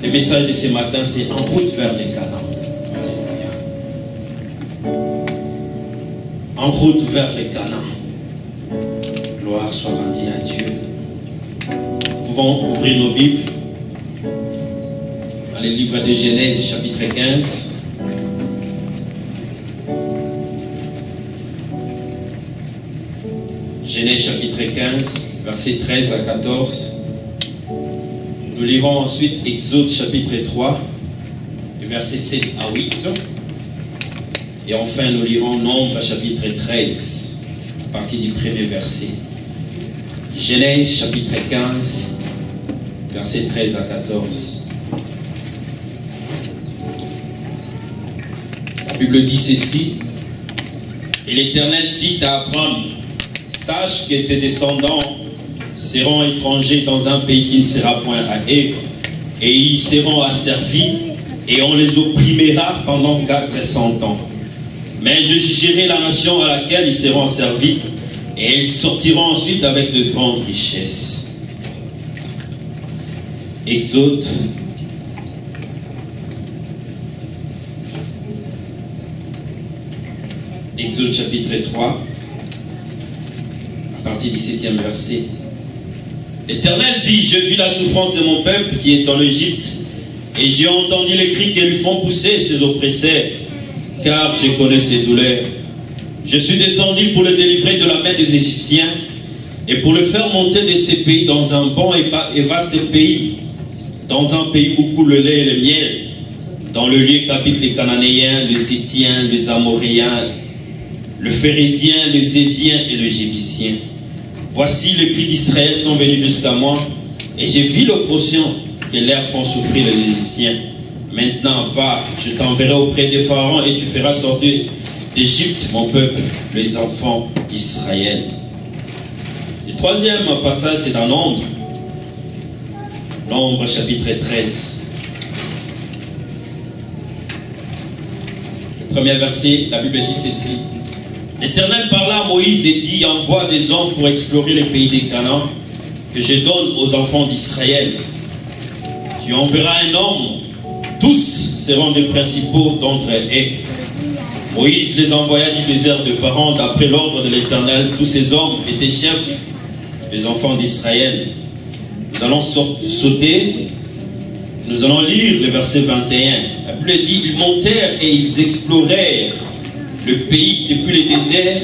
Le message de ce matin, c'est en route vers les Canaan. Alléluia. En route vers les Canaan. Gloire soit rendue à Dieu. Nous pouvons ouvrir nos Bibles dans le livre de Genèse, chapitre 15. Genèse, chapitre 15, versets 13 à 14. Nous lirons ensuite Exode chapitre 3, versets 7 à 8. Et enfin, nous lirons Nombre chapitre 13, à partir du premier verset. Genèse chapitre 15, versets 13 à 14. La Bible dit ceci. Et l'Éternel dit à Abraham, sache que tes descendants seront étrangers dans un pays qui ne sera point à eux, et ils seront asservis, et on les opprimera pendant 400 ans. Mais je jugerai la nation à laquelle ils seront asservis, et ils sortiront ensuite avec de grandes richesses. Exode chapitre 3, à partir du 7e verset. L'Éternel dit, je vis la souffrance de mon peuple qui est en Égypte, et j'ai entendu les cris que lui font pousser ses oppresseurs, car je connais ses douleurs. Je suis descendu pour le délivrer de la main des Égyptiens, et pour le faire monter de ces pays dans un bon et vaste pays, dans un pays où coule le lait et le miel, dans le lieu qu'habitent les Cananéens, les Héthiens, les Amoréens, le Phérézien, les Éviens et les Jébusien. Voici les cris d'Israël sont venus jusqu'à moi, et j'ai vu l'oppression que l'air font souffrir les Égyptiens. Maintenant, va, je t'enverrai auprès des pharaons, et tu feras sortir d'Égypte mon peuple, les enfants d'Israël. Le troisième passage, c'est dans Nombre. Nombre, chapitre 13. Le premier verset, la Bible dit ceci. L'Éternel parla à Moïse et dit, envoie des hommes pour explorer les pays des Canaan que je donne aux enfants d'Israël. Tu enverras un homme, tous seront des principaux d'entre eux. Moïse les envoya du désert de Paran d'après l'ordre de l'Éternel. Tous ces hommes étaient chefs des enfants d'Israël. Nous allons sauter, nous allons lire le verset 21. La Bible dit, ils montèrent et ils explorèrent le pays depuis le désert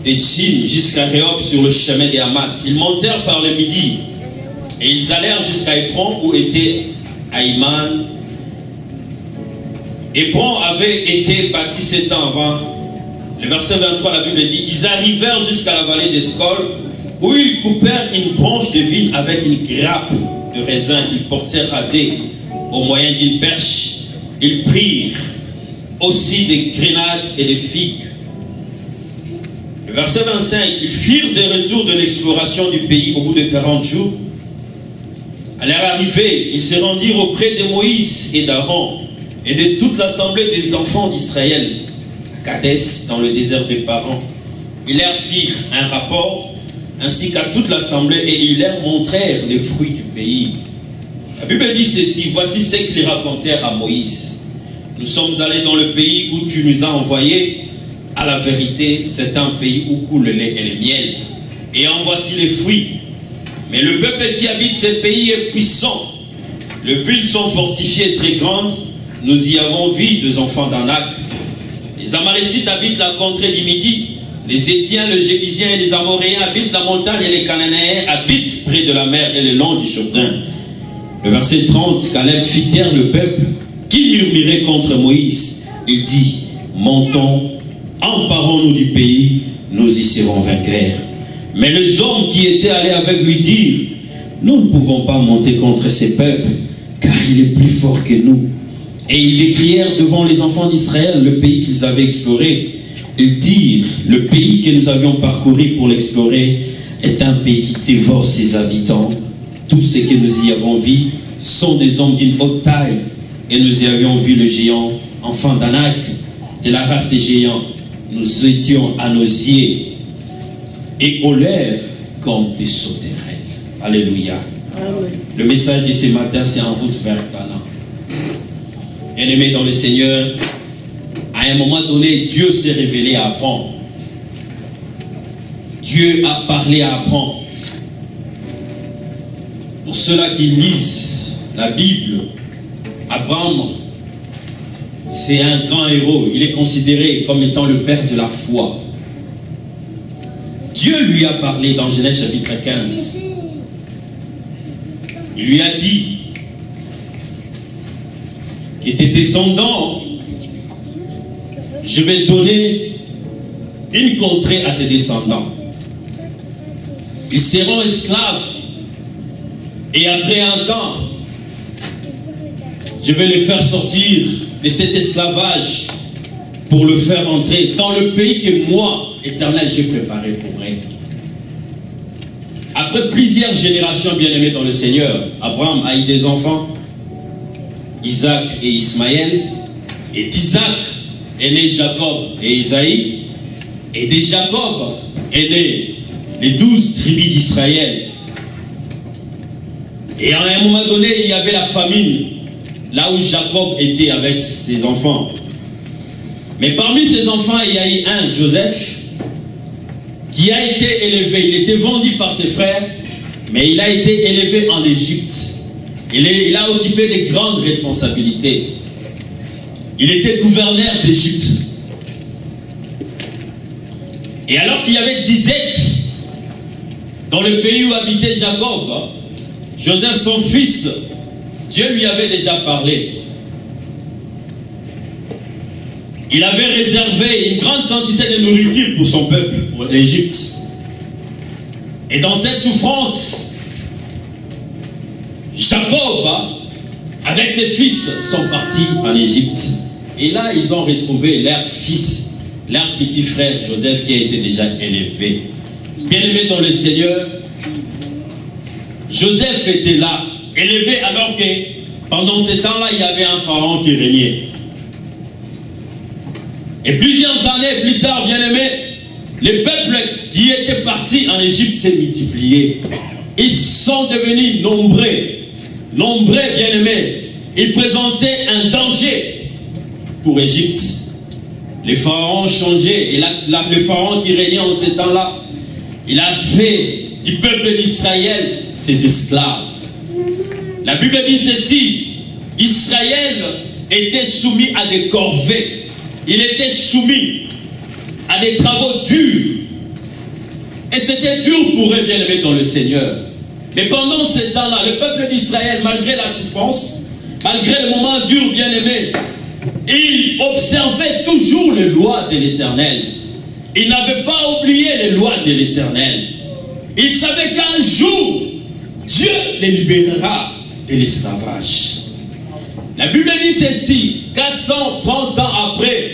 de Tchin jusqu'à Rehob sur le chemin des Hamath. Ils montèrent par le midi et ils allèrent jusqu'à Hébron où était Aïman. Hébron avait été bâti 7 ans avant. Le verset 23, la Bible dit, ils arrivèrent jusqu'à la vallée d'Escol où ils coupèrent une branche de vigne avec une grappe de raisin qu'ils portèrent à dés au moyen d'une perche. Ils prirent aussi des grenades et des figues. Le verset 25, ils firent des retours de l'exploration du pays au bout de 40 jours. À leur arrivée, ils se rendirent auprès de Moïse et d'Aaron et de toute l'assemblée des enfants d'Israël à Kadès, dans le désert des Paran. Ils leur firent un rapport ainsi qu'à toute l'assemblée et ils leur montrèrent les fruits du pays. La Bible dit ceci, voici ce qu'ils racontèrent à Moïse. Nous sommes allés dans le pays où tu nous as envoyés. À la vérité, c'est un pays où coule le lait et le miel. Et en voici les fruits. Mais le peuple qui habite ce pays est puissant. Les villes sont fortifiées et très grandes. Nous y avons vu des enfants d'Anak. Les Amalécites habitent la contrée du Midi. Les Héthiens, les Jébusiens et les Amoréens habitent la montagne et les Cananéens habitent près de la mer et le long du Jourdain. Le verset 30, Caleb fit taire le peuple qui murmurait contre Moïse. Il dit, montons, emparons-nous du pays, nous y serons vainqueurs. Mais les hommes qui étaient allés avec lui dirent, nous ne pouvons pas monter contre ces peuples, car il est plus fort que nous. Et ils décrièrent devant les enfants d'Israël le pays qu'ils avaient exploré. Ils dirent, le pays que nous avions parcouru pour l'explorer est un pays qui dévore ses habitants. Tous ceux que nous y avons vus sont des hommes d'une haute taille. Et nous y avions vu le géant, enfant d'Anak, de la race des géants. Nous étions à nos yeux et au l'air comme des sauterelles. Alléluia. Amen. Le message de ce matin, c'est en route vers Canaan. Bien-aimés dans le Seigneur, à un moment donné, Dieu s'est révélé à Abraham. Dieu a parlé à Abraham. Pour ceux-là qui lisent la Bible, Abraham, c'est un grand héros. Il est considéré comme étant le père de la foi. Dieu lui a parlé dans Genèse chapitre 15. Il lui a dit que tes descendants, je vais donner une contrée à tes descendants. Ils seront esclaves. Et après un temps, je vais les faire sortir de cet esclavage pour le faire entrer dans le pays que moi, Éternel, j'ai préparé pour eux. Après plusieurs générations bien-aimées dans le Seigneur, Abraham a eu des enfants, Isaac et Ismaël. Et d'Isaac est né Jacob et Isaïe. Et de Jacob est né les 12 tribus d'Israël. Et à un moment donné, il y avait la famine, là où Jacob était avec ses enfants. Mais parmi ses enfants, il y a eu un, Joseph, qui a été élevé. Il était vendu par ses frères, mais il a été élevé en Égypte. Il a occupé de grandes responsabilités. Il était gouverneur d'Égypte. Et alors qu'il y avait disette dans le pays où habitait Jacob, Joseph, son fils, Dieu lui avait déjà parlé. Il avait réservé une grande quantité de nourriture pour son peuple, pour l'Égypte. Et dans cette souffrance, Jacob, avec ses fils, sont partis en Égypte. Et là, ils ont retrouvé leur fils, leur petit frère Joseph, qui a été déjà élevé. Bien-aimé dans le Seigneur, Joseph était là, élevé, alors que pendant ce temps-là, il y avait un pharaon qui régnait. Et plusieurs années plus tard, bien-aimés, les peuples qui étaient partis en Égypte s'est multiplié. Ils sont devenus nombreux, bien-aimés. Ils présentaient un danger pour l'Égypte. Les pharaons ont changé. Et le pharaon qui régnait en ce temps-là, il a fait du peuple d'Israël ses esclaves. La Bible dit ceci: Israël était soumis à des corvées. Il était soumis à des travaux durs. Et c'était dur pour eux, bien-aimés dans le Seigneur. Mais pendant ce temps-là, le peuple d'Israël, malgré la souffrance, malgré le moment dur, bien-aimés, il observait toujours les lois de l'Éternel. Il n'avait pas oublié les lois de l'Éternel. Il savait qu'un jour, Dieu les libérera de l'esclavage. La Bible dit ceci: 430 ans après,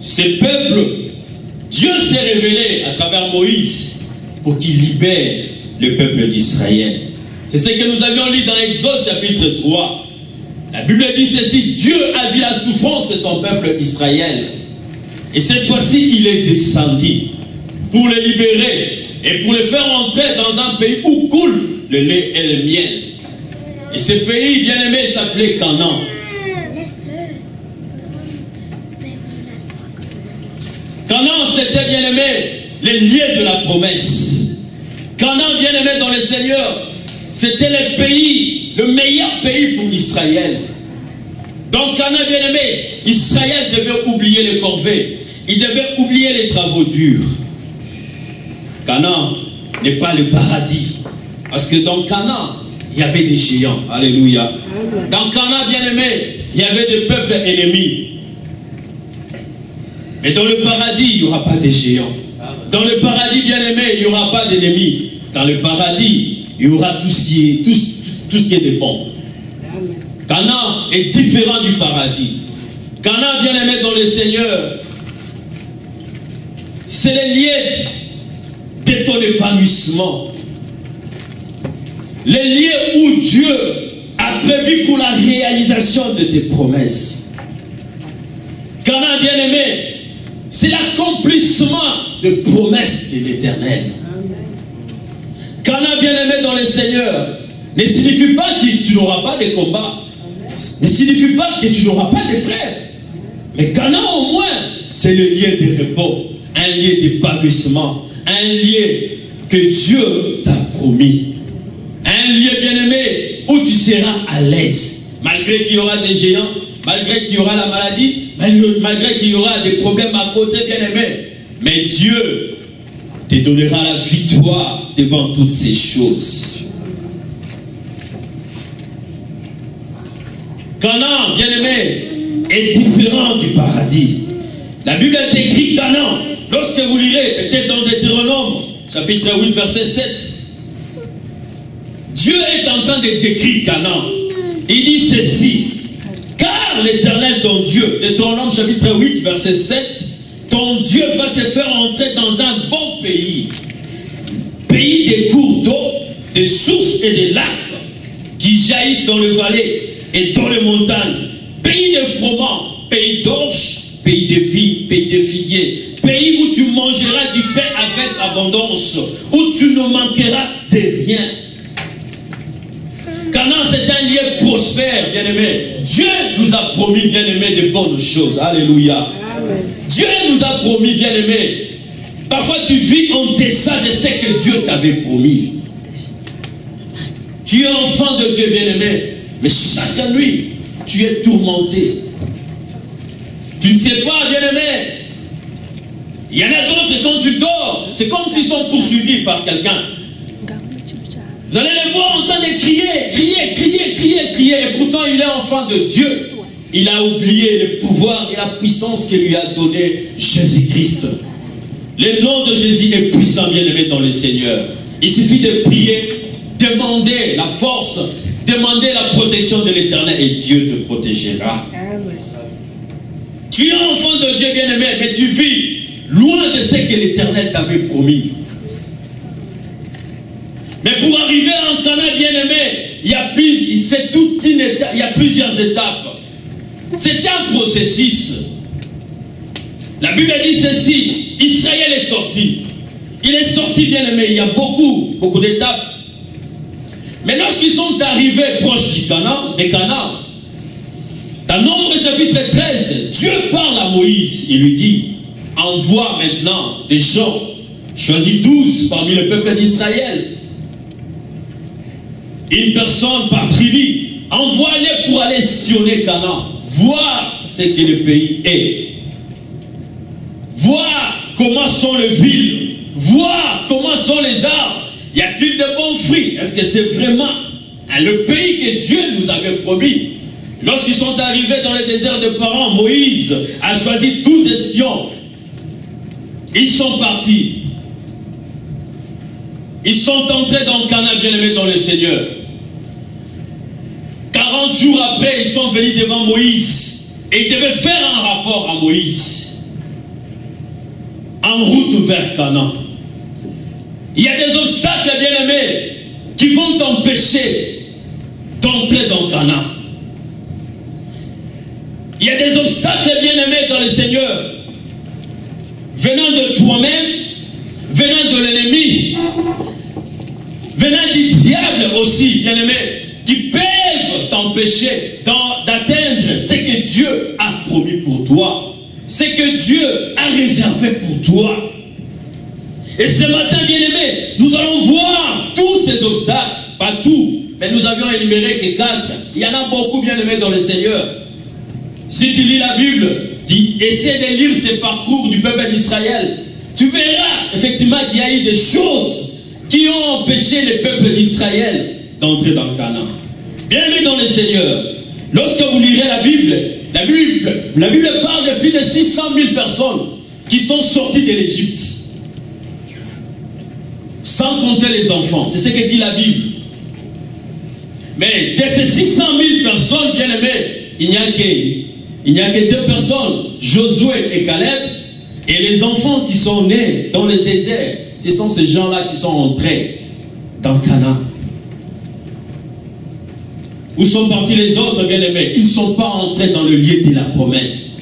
ce peuple, Dieu s'est révélé à travers Moïse pour qu'il libère le peuple d'Israël. C'est ce que nous avions lu dans Exode chapitre 3. La Bible dit ceci: Dieu a vu la souffrance de son peuple Israël. Et cette fois-ci, il est descendu pour les libérer et pour les faire entrer dans un pays où coule le lait et le miel. Et ce pays bien-aimé s'appelait Canaan. Canaan, c'était bien-aimé les lieux de la promesse. Canaan, bien-aimé dans le Seigneur, c'était le pays, le meilleur pays pour Israël. Donc Canaan, bien-aimé, Israël devait oublier les corvées. Il devait oublier les travaux durs. Canaan n'est pas le paradis. Parce que dans Canaan, il y avait des géants. Alléluia. Dans Canaan, bien-aimé, il y avait des peuples ennemis. Mais dans le paradis, il n'y aura pas de géants. Dans le paradis, bien-aimé, il n'y aura pas d'ennemis. Dans le paradis, il y aura tout ce qui est de bon. Canaan est différent du paradis. Canaan, bien aimé dans le Seigneur, c'est le lieu de ton épanouissement. Le lieu où Dieu a prévu pour la réalisation de tes promesses. Canaan, bien aimé, c'est l'accomplissement de promesses de l'Éternel. Canaan, bien aimé dans le Seigneur, ne signifie pas que tu n'auras pas de combat. Ne signifie pas que tu n'auras pas de prêves. Mais Canaan, au moins, c'est le lieu de repos, un lieu d'épanouissement, un lieu que Dieu t'a promis. Un lieu, bien aimé, où tu seras à l'aise. Malgré qu'il y aura des géants, malgré qu'il y aura la maladie, malgré qu'il y aura des problèmes à côté, bien aimé. Mais Dieu te donnera la victoire devant toutes ces choses. Canaan, bien aimé, est différent du paradis. La Bible a décrit Canaan. Lorsque vous lirez, peut-être dans Deutéronome, chapitre 8, verset 7, Dieu est en train de décrire Canaan. Il dit ceci: car l'Éternel ton Dieu, Deutéronome chapitre 8, verset 7, ton Dieu va te faire entrer dans un bon pays. Pays des cours d'eau, des sources et des lacs qui jaillissent dans les vallées et dans les montagnes. Pays de froment, pays d'orge, pays de vignes, pays de figuiers. Pays où tu mangeras du pain avec abondance, où tu ne manqueras de rien. Canaan, c'est un lieu prospère, bien-aimé. Dieu nous a promis, bien-aimé, de bonnes choses. Alléluia. Amen. Dieu nous a promis, bien-aimé. Parfois, tu vis en deçà de ce que Dieu t'avait promis. Tu es enfant de Dieu, bien-aimé. Mais chaque nuit, tu es tourmenté. Tu ne sais pas, bien-aimé. Il y en a d'autres, quand tu dors, c'est comme s'ils sont poursuivis par quelqu'un. Vous allez les voir en train de crier. Et pourtant, il est enfant de Dieu. Il a oublié le pouvoir et la puissance que lui a donné Jésus-Christ. Le nom de Jésus est puissant, bien-aimé dans le Seigneur. Il suffit de prier, demander la force, demander la protection de l'Éternel et Dieu te protégera. Tu es enfant de Dieu, bien-aimé, mais tu vis loin de ce que l'Éternel t'avait promis. Mais pour arriver en Canaan, bien-aimé, il y a plusieurs étapes. C'est un processus. La Bible dit ceci: Israël est sorti. Il est sorti, bien-aimé. Il y a beaucoup d'étapes. Mais lorsqu'ils sont arrivés proches du Canaan, dans Nombre chapitre 13, Dieu parle à Moïse. Il lui dit: envoie maintenant des gens, choisis 12 parmi le peuple d'Israël. Une personne par tribu, envoie-les pour aller espionner Canaan, voir ce que le pays est, voir comment sont les villes, voir comment sont les arbres, y a-t-il de bons fruits, est-ce que c'est vraiment le pays que Dieu nous avait promis. Lorsqu'ils sont arrivés dans le désert de Paran, Moïse a choisi 12 espions. Ils sont partis. Ils sont entrés dans Canaan, bien-aimés dans le Seigneur. 40 jours après, ils sont venus devant Moïse. Et ils devaient faire un rapport à Moïse. En route vers Canaan. Il y a des obstacles, bien-aimés, qui vont t'empêcher d'entrer dans Canaan. Il y a des obstacles, bien-aimés, dans le Seigneur, venant de toi-même, venant de l'ennemi, venant du diable aussi, bien-aimés, qui peuvent t'empêcher d'atteindre ce que Dieu a promis pour toi, ce que Dieu a réservé pour toi. Et ce matin, bien-aimés, nous allons voir tous ces obstacles, pas tous, mais nous avions énuméré que 4. Il y en a beaucoup, bien-aimés, dans le Seigneur. Si tu lis la Bible, essaie de lire ces parcours du peuple d'Israël. Tu verras effectivement qu'il y a eu des choses qui ont empêché le peuple d'Israël d'entrer dans Canaan. Bien-aimés dans le Seigneur, lorsque vous lirez la Bible parle de plus de 600 000 personnes qui sont sorties de l'Égypte. Sans compter les enfants. C'est ce que dit la Bible. Mais de ces 600 000 personnes, bien aimés, il n'y a que 2 personnes, Josué et Caleb, et les enfants qui sont nés dans le désert. Ce sont ces gens-là qui sont entrés dans Canaan. Où sont partis les autres, bien aimés? Ils ne sont pas entrés dans le lieu de la promesse.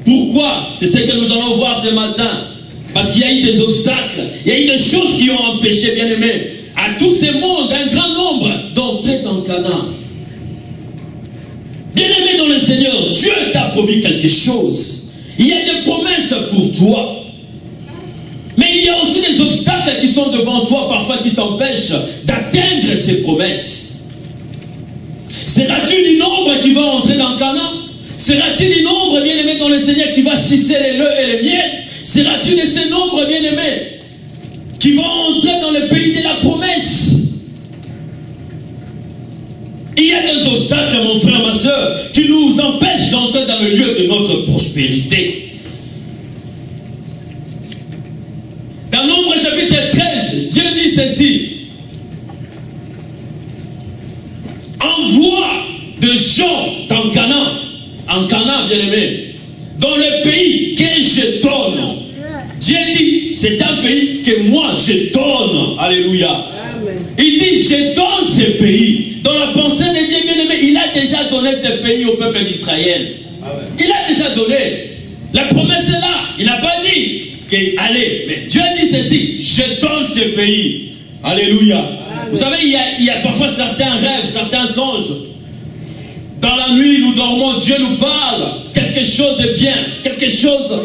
Pourquoi? C'est ce que nous allons voir ce matin. Parce qu'il y a eu des obstacles, il y a eu des choses qui ont empêché, bien aimés, à tous ces mondes, un grand nombre, d'entrer dans Canaan. Bien aimé dans le Seigneur, Dieu t'a promis quelque chose. Il y a des promesses pour toi. Mais il y a aussi des obstacles qui sont devant toi, parfois qui t'empêchent d'atteindre ces promesses. Seras-tu du nombre qui va entrer dans Canaan? Seras-tu du nombre, bien aimé dans le Seigneur, qui va sucer les leux et les miels? Seras-tu de ces nombres, bien aimés, qui vont entrer dans le pays de la promesse? Il y a des obstacles, mon frère, ma soeur, qui nous empêchent d'entrer dans le lieu de notre prospérité. Dans Nombre chapitre 13, Dieu dit ceci: envoie de gens dans Canaan, en Canaan, bien aimé, dans le pays que je donne. Dieu dit, c'est un pays que moi je donne. Alléluia. Amen. Il dit, je donne ce pays. Dans la pensée de Dieu, bien aimé, il a déjà donné ce pays au peuple d'Israël. Il a déjà donné. La promesse est là. Il n'a pas dit allez, mais Dieu dit ceci: je donne ce pays. Alléluia. Amen. Vous savez, il y a parfois certains rêves, certains songes. Dans la nuit, nous dormons, Dieu nous parle quelque chose de bien, quelque chose.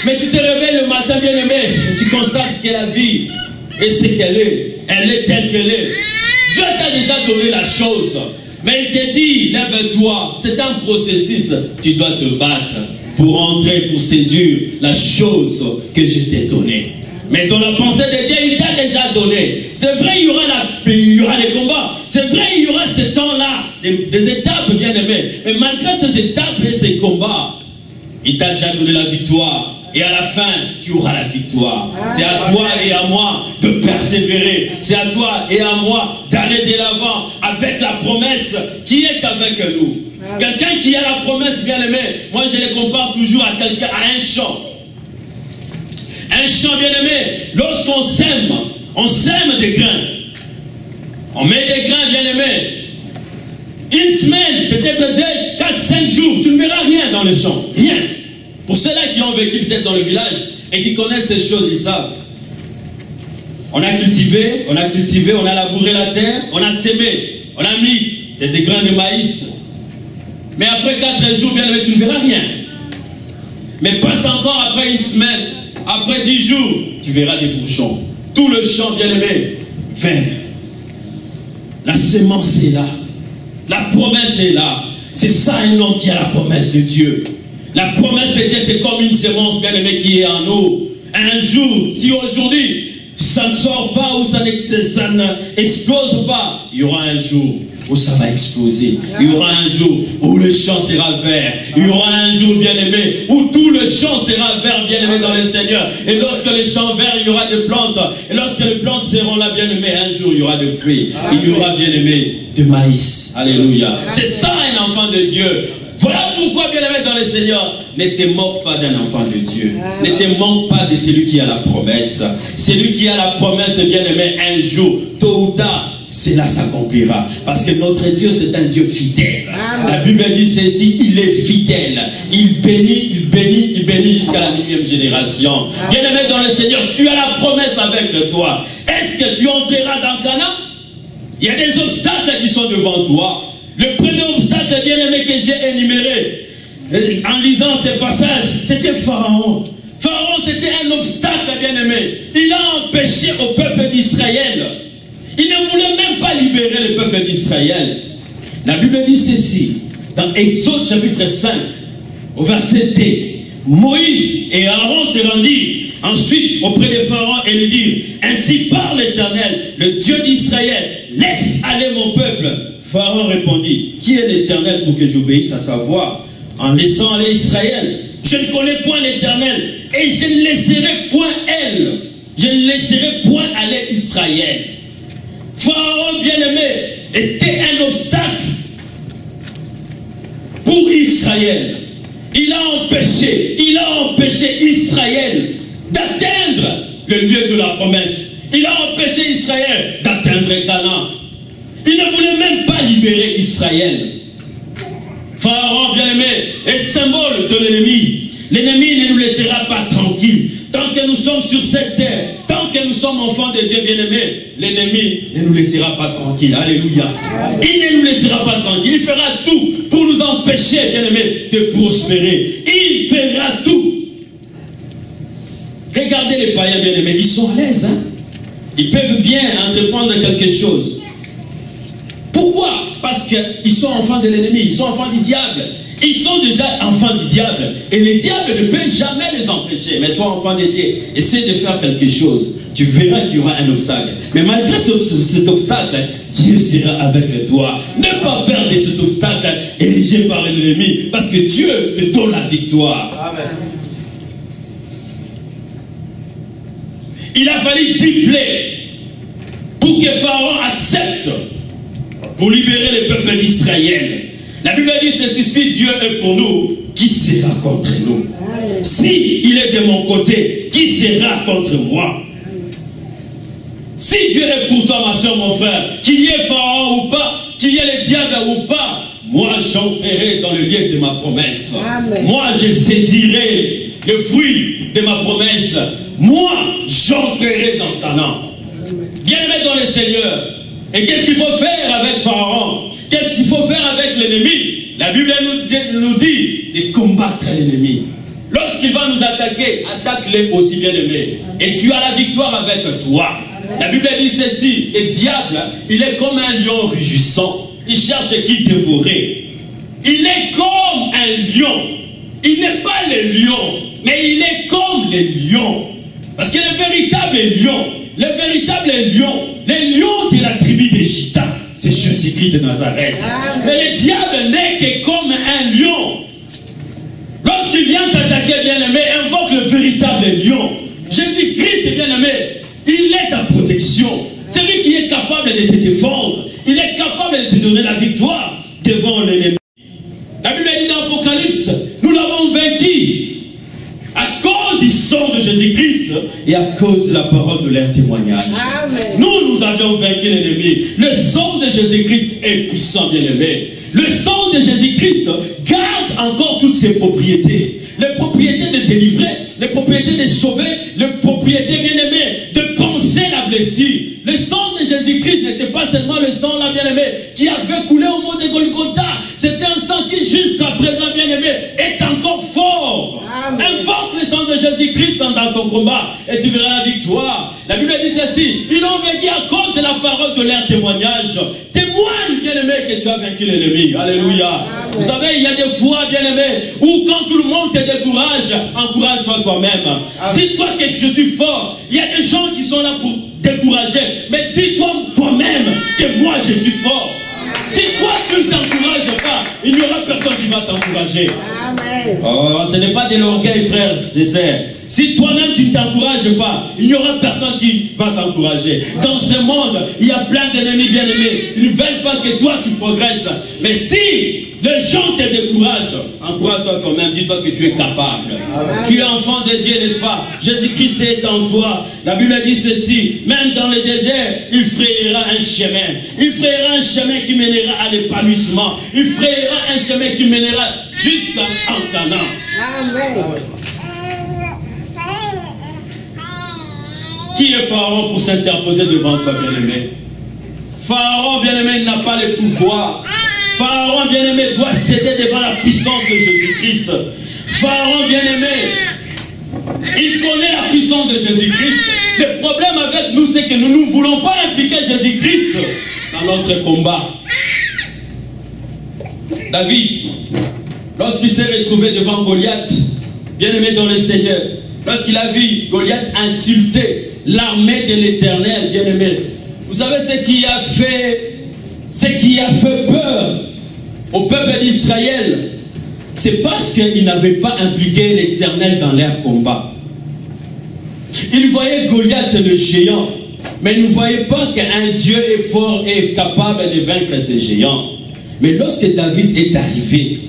Mais tu te réveilles le matin, bien aimé, et tu constates que la vie est ce qu'elle est. Elle est telle qu'elle est. Dieu t'a déjà donné la chose. Mais il te dit, lève-toi. C'est un processus. Tu dois te battre pour entrer, pour saisir la chose que je t'ai donnée. Mais dans la pensée de Dieu, il t'a déjà donné. C'est vrai, il y aura les combats. C'est vrai, il y aura ces temps-là, des étapes, bien aimées. Mais malgré ces étapes et ces combats, il t'a déjà donné la victoire. Et à la fin, tu auras la victoire. C'est à toi et à moi de persévérer. C'est à toi et à moi d'aller de l'avant avec la promesse qui est avec nous. Quelqu'un qui a la promesse, bien aimé, moi je les compare toujours à quelqu'un, à un champ. Un champ, bien aimé, lorsqu'on sème, on sème des grains. On met des grains, bien aimé. Une semaine, peut-être 2, 4, 5 jours, tu ne verras rien dans le champ. Rien. Pour ceux-là qui ont vécu peut-être dans le village et qui connaissent ces choses, ils savent. On a cultivé, on a labouré la terre, on a sémé, on a mis des grains de maïs. Mais après 4 jours, bien aimé, tu ne verras rien. Mais passe encore après une semaine, après 10 jours, tu verras des bouchons. Tout le champ, bien aimé, vert. La semence est là. La promesse est là. C'est ça un homme qui a la promesse de Dieu. La promesse de Dieu, c'est comme une semence, bien aimée, qui est en nous. Un jour, si aujourd'hui, ça ne sort pas ou ça n'explose pas, il y aura un jour où ça va exploser. Il y aura un jour où le champ sera vert. Il y aura un jour, bien aimé, où tout le champ sera vert, bien aimé, dans le Seigneur. Et lorsque le champ vert, il y aura des plantes. Et lorsque les plantes seront là, bien aimé, un jour, il y aura des fruits. Il y aura, bien aimé, du maïs. Alléluia. C'est ça un enfant de Dieu. Voilà pourquoi, bien aimé dans le Seigneur, ne te moque pas d'un enfant de Dieu. Ne te moque pas de celui qui a la promesse. Celui qui a la promesse, bien aimé, un jour, tôt ou tard, cela s'accomplira. Parce que notre Dieu, c'est un Dieu fidèle. La Bible dit ceci: il est fidèle. Il bénit jusqu'à la 1000e génération. Bien aimé dans le Seigneur, tu as la promesse avec toi. Est-ce que tu entreras dans Canaan? Il y a des obstacles qui sont devant toi. Le premier obstacle, bien aimé, que j'ai énuméré en lisant ces passages, c'était Pharaon. Pharaon, c'était un obstacle, bien aimé. Il a empêché au peuple d'Israël. Il ne voulait même pas libérer le peuple d'Israël. La Bible dit ceci, dans Exode chapitre 5, au verset D. Moïse et Aaron se rendirent ensuite auprès de Pharaon et lui dirent: ainsi parle l'Éternel, le Dieu d'Israël, laisse aller mon peuple. Pharaon répondit: qui est l'Éternel pour que j'obéisse à sa voix en laissant aller Israël? Je ne connais point l'Éternel et je ne laisserai point elle. Je ne laisserai point aller Israël. Pharaon, bien-aimé, était un obstacle pour Israël. Il a empêché Israël d'atteindre le lieu de la promesse. Il a empêché Israël d'atteindre Canaan. Il ne voulait même pas libérer Israël. Pharaon, bien-aimé, est symbole de l'ennemi. L'ennemi ne nous laissera pas tranquilles. Tant que nous sommes sur cette terre, tant que nous sommes enfants de Dieu, bien-aimé, l'ennemi ne nous laissera pas tranquilles. Alléluia. Il ne nous laissera pas tranquilles. Il fera tout pour nous empêcher, bien-aimé, de prospérer. Il fera tout. Regardez les païens, bien-aimés, ils sont à l'aise. Hein? Ils peuvent bien entreprendre quelque chose. Pourquoi? Parce qu'ils sont enfants de l'ennemi, ils sont enfants du diable. Ils sont déjà enfants du diable. Et le diable ne peut jamais les empêcher. Mais toi, enfant de Dieu, essaie de faire quelque chose. Tu verras qu'il y aura un obstacle. Mais malgré cet obstacle, Dieu sera avec toi. Ne pas perdre cet obstacle érigé par l'ennemi. Parce que Dieu te donne la victoire. Amen. Il a fallu 10 plaies pour que Pharaon accepte pour libérer le peuple d'Israël. La Bible dit ceci: si Dieu est pour nous, qui sera contre nous? Si il est de mon côté, qui sera contre moi? Si Dieu est pour toi, ma soeur, mon frère, qu'il y ait Pharaon ou pas, qu'il y ait le diable ou pas, moi j'entrerai dans le lieu de ma promesse. Amen. Moi je saisirai le fruit de ma promesse. Moi j'entrerai dans Canaan. Bien-aimé dans le Seigneur. Et qu'est-ce qu'il faut faire avec Pharaon? Qu'est-ce qu'il faut faire avec l'ennemi? La Bible nous dit de combattre l'ennemi. Lorsqu'il va nous attaquer, attaque-le aussi, bien-aimé. Et tu as la victoire avec toi. La Bible dit ceci: le diable, il est comme un lion rugissant. Il cherche qui dévorer. Il est comme un lion. Il n'est pas le lion, mais il est comme le lion. Parce que le véritable lion, le lion de la tribu des Gitans, c'est Jésus-Christ de Nazareth. Mais le diable n'est que comme un lion. Lorsqu'il vient t'attaquer, bien-aimé, invoque le véritable lion. Jésus-Christ, bien-aimé, il est ta protection. C'est lui qui est capable de te défendre. Il est capable de te donner la victoire devant l'ennemi. La Bible dit dans l'Apocalypse, nous l'avons vaincu à cause du sang de Jésus-Christ et à cause de la parole de leur témoignage. Amen. Nous avions vaincu l'ennemi. Le sang de Jésus-Christ est puissant, bien-aimé. Le sang de Jésus-Christ garde encore toutes ses propriétés. Les propriétés de délivrer, les propriétés de sauver, les propriétés, bien-aimées, de penser la blessure. Le sang de Jésus-Christ n'était pas seulement le sang, là, bien-aimé, qui avait coulé au mont de Golgotha. C'était un sang qui, jusqu'à présent, bien-aimé, est encore fort. Amen. Invoque le sang de Jésus-Christ dans ton combat et tu verras la victoire. La Bible dit ceci: ils l'ont vaincu à cause de la parole de leur témoignage. Témoigne, bien-aimé, que tu as vaincu l'ennemi. Alléluia. Amen. Vous savez, il y a des fois, bien-aimé, où quand tout le monde te décourage, encourage-toi toi-même. Dis-toi que je suis fort. Il y a des gens qui sont là pour décourager, mais dis-toi toi-même que moi je suis fort. Si toi tu ne t'encourages pas, il n'y aura personne qui va t'encourager. Oh, ce n'est pas de l'orgueil, frère, c'est ça. Si toi-même tu ne t'encourages pas, il n'y aura personne qui va t'encourager. Dans ce monde, il y a plein d'ennemis bien-aimés. Ils ne veulent pas que toi tu progresses. Mais si les gens te découragent, encourage-toi quand même, dis-toi que tu es capable. Amen. Tu es enfant de Dieu, n'est-ce pas? Jésus-Christ est en toi. La Bible dit ceci: même dans le désert, il frayera un chemin. Il frayera un chemin qui mènera à l'épanouissement. Il frayera un chemin qui mènera jusqu'à Canaan. Amen. Qui est Pharaon pour s'interposer devant toi, bien-aimé? Pharaon, bien-aimé, n'a pas le pouvoir. Pharaon, bien-aimé, doit céder devant la puissance de Jésus-Christ. Pharaon, bien-aimé, il connaît la puissance de Jésus-Christ. Le problème avec nous, c'est que nous ne voulons pas impliquer Jésus-Christ dans notre combat. David, lorsqu'il s'est retrouvé devant Goliath, bien-aimé dans le Seigneur, lorsqu'il a vu Goliath insulter l'armée de l'Éternel, bien-aimé, vous savez ce qui a fait peur au peuple d'Israël, c'est parce qu'ils n'avaient pas impliqué l'Éternel dans leur combat. Ils voyaient Goliath le géant, Mais ne voyez pas qu'un Dieu est fort et capable de vaincre ces géants. Mais lorsque David est arrivé,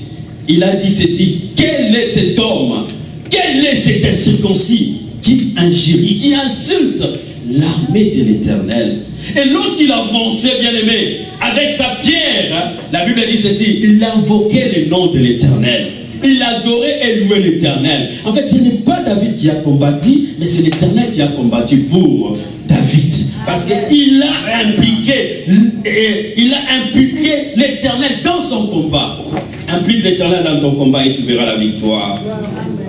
il a dit ceci: quel est cet homme, quel est cet incirconcis qui injurie, qui insulte l'armée de l'Éternel? Et lorsqu'il avançait, bien aimé, avec sa pierre, la Bible dit ceci: il invoquait le nom de l'Éternel. Il adorait et louait l'Éternel. En fait, ce n'est pas David qui a combattu, mais c'est l'Éternel qui a combattu pour David. Parce qu'il a impliqué l'Éternel dans son combat. Implique l'Éternel dans ton combat et tu verras la victoire.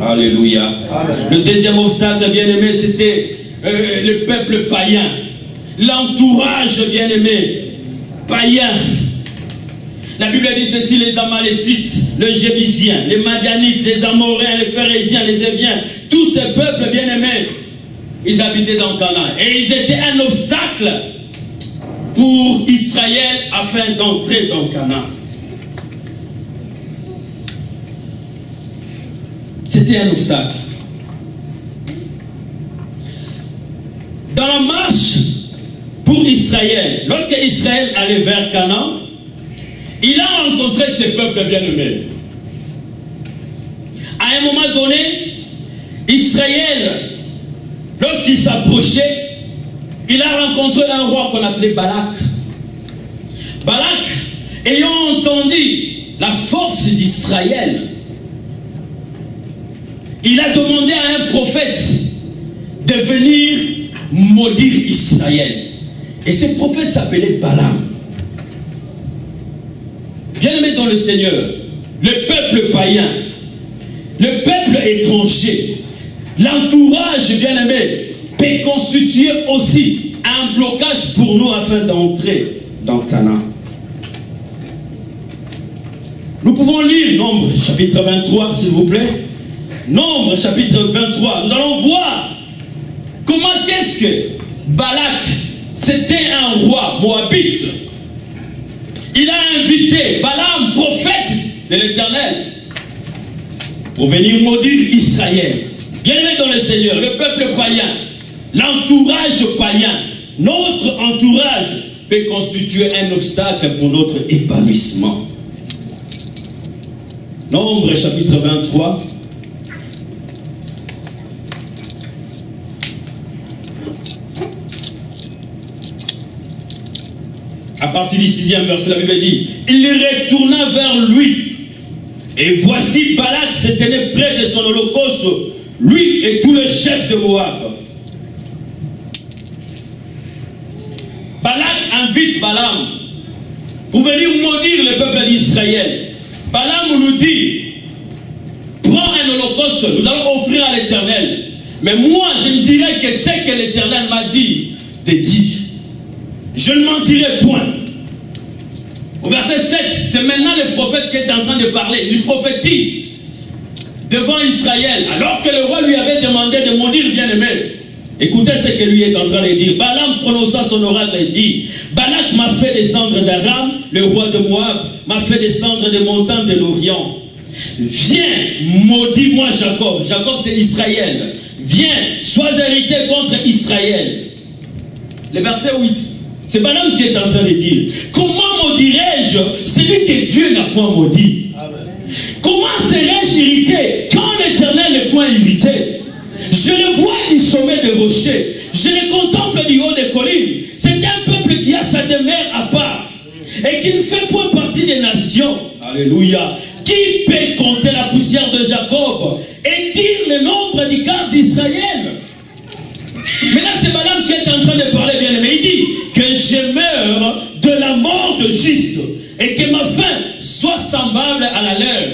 Alléluia. Le deuxième obstacle, bien aimé, c'était le peuple païen. L'entourage, bien aimé, païen. La Bible dit ceci: les Amalécites, les Jébusiens, les Madianites, les Amoréens, les Phérésiens, les Éviens, tous ces peuples bien-aimés, ils habitaient dans Canaan. Et ils étaient un obstacle pour Israël afin d'entrer dans Canaan. C'était un obstacle. Dans la marche pour Israël, lorsque Israël allait vers Canaan, il a rencontré ces peuples bien-aimés. À un moment donné, Israël, lorsqu'il s'approchait, il a rencontré un roi qu'on appelait Balak. Balak, ayant entendu la force d'Israël, il a demandé à un prophète de venir maudire Israël. Et ce prophète s'appelait Balaam. Bien-aimé dans le Seigneur, le peuple païen, le peuple étranger, l'entourage bien-aimé peut constituer aussi un blocage pour nous afin d'entrer dans Canaan. Nous pouvons lire Nombre chapitre 23 s'il vous plaît. Nombre chapitre 23. Nous allons voir comment qu'est-ce que Balak, c'était un roi moabite. Il a invité Balaam, prophète de l'Éternel, pour venir maudire Israël. Bien-aimé dans le Seigneur, le peuple païen, l'entourage païen, notre entourage peut constituer un obstacle pour notre épanouissement. Nombre chapitre 23. À partir du 6e verset, la Bible dit: il retourna vers lui. Et voici Balak se tenait près de son holocauste, lui et tous les chefs de Moab. Balak invite Balaam pour venir maudire le peuple d'Israël. Balaam nous dit: prends un holocauste, nous allons offrir à l'Éternel. Mais moi, je ne dirai que ce que l'Éternel m'a dit de dire. Je ne mentirai point. Au verset 7, c'est maintenant le prophète qui est en train de parler. Il prophétise devant Israël, alors que le roi lui avait demandé de maudire bien-aimé. Écoutez ce que lui est en train de dire. Balaam prononça son oracle et dit: Balak m'a fait descendre d'Aram, le roi de Moab, m'a fait descendre des montagnes de l'Orient. Viens, maudis-moi Jacob. Jacob c'est Israël. Viens, sois hérité contre Israël. Le verset 8. C'est Balaam qui est en train de dire: comment maudirais-je celui que Dieu n'a point maudit? Amen. Comment serais-je irrité quand l'Éternel n'est point irrité? Je le vois du sommet des rochers, je le contemple du haut des collines. C'est un peuple qui a sa demeure à part et qui ne fait point partie des nations. Alléluia. Qui peut compter la poussière de Jacob et dire le nombre des gardes d'Israël? Mais là, c'est Balaam qui est en train de parler, bien aimé. Il dit que je meurs de la mort de juste et que ma fin soit semblable à la leur.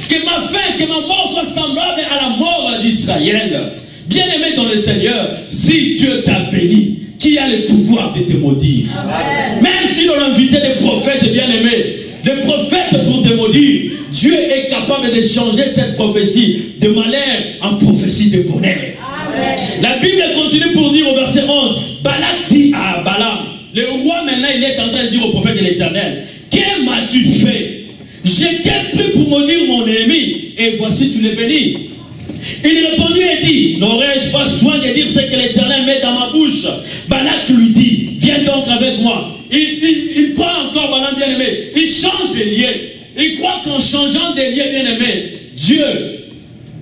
Que ma fin, que ma mort soit semblable à la mort d'Israël. Bien aimé dans le Seigneur, si Dieu t'a béni, qui a le pouvoir de te maudire? Amen. Même si l'on invitait des prophètes, bien aimés, des prophètes pour te maudire, Dieu est capable de changer cette prophétie de malheur en prophétie de bonheur. Amen. La Bible continue pour dire au verset 11, Balak dit à Balaam, le roi maintenant il est en train de dire au prophète de l'Éternel: que m'as-tu fait? Je t'ai pris pour maudire mon ennemi et voici tu l'es béni. Il répondit et dit, n'aurais-je pas soin de dire ce que l'Éternel met dans ma bouche? Balak lui dit, viens donc avec moi. Il prend encore Balaam bien-aimé. Il change de liens. Il croit qu'en changeant de liens bien-aimé, Dieu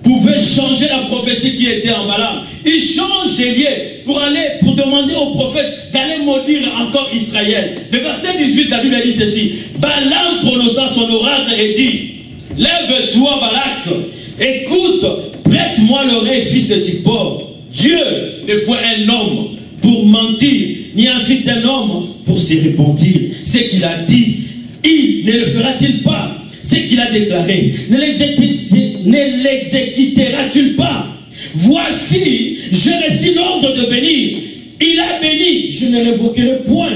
pouvait changer la prophétie qui était en Balaam. Il change de liens pour demander au prophète d'aller maudire encore Israël. Le verset 18, la Bible dit ceci. Balaam prononça son oracle et dit, lève-toi Balak, écoute, prête-moi l'oreille, fils de Tsippor. Dieu n'est point un homme pour mentir, ni un fils d'un homme pour se repentir. Ce qu'il a dit, il ne le fera-t-il pas? Ce qu'il a déclaré, ne l'exécutera-t-il pas? Voici, j'ai reçu l'ordre de bénir. Il a béni, je ne l'évoquerai point.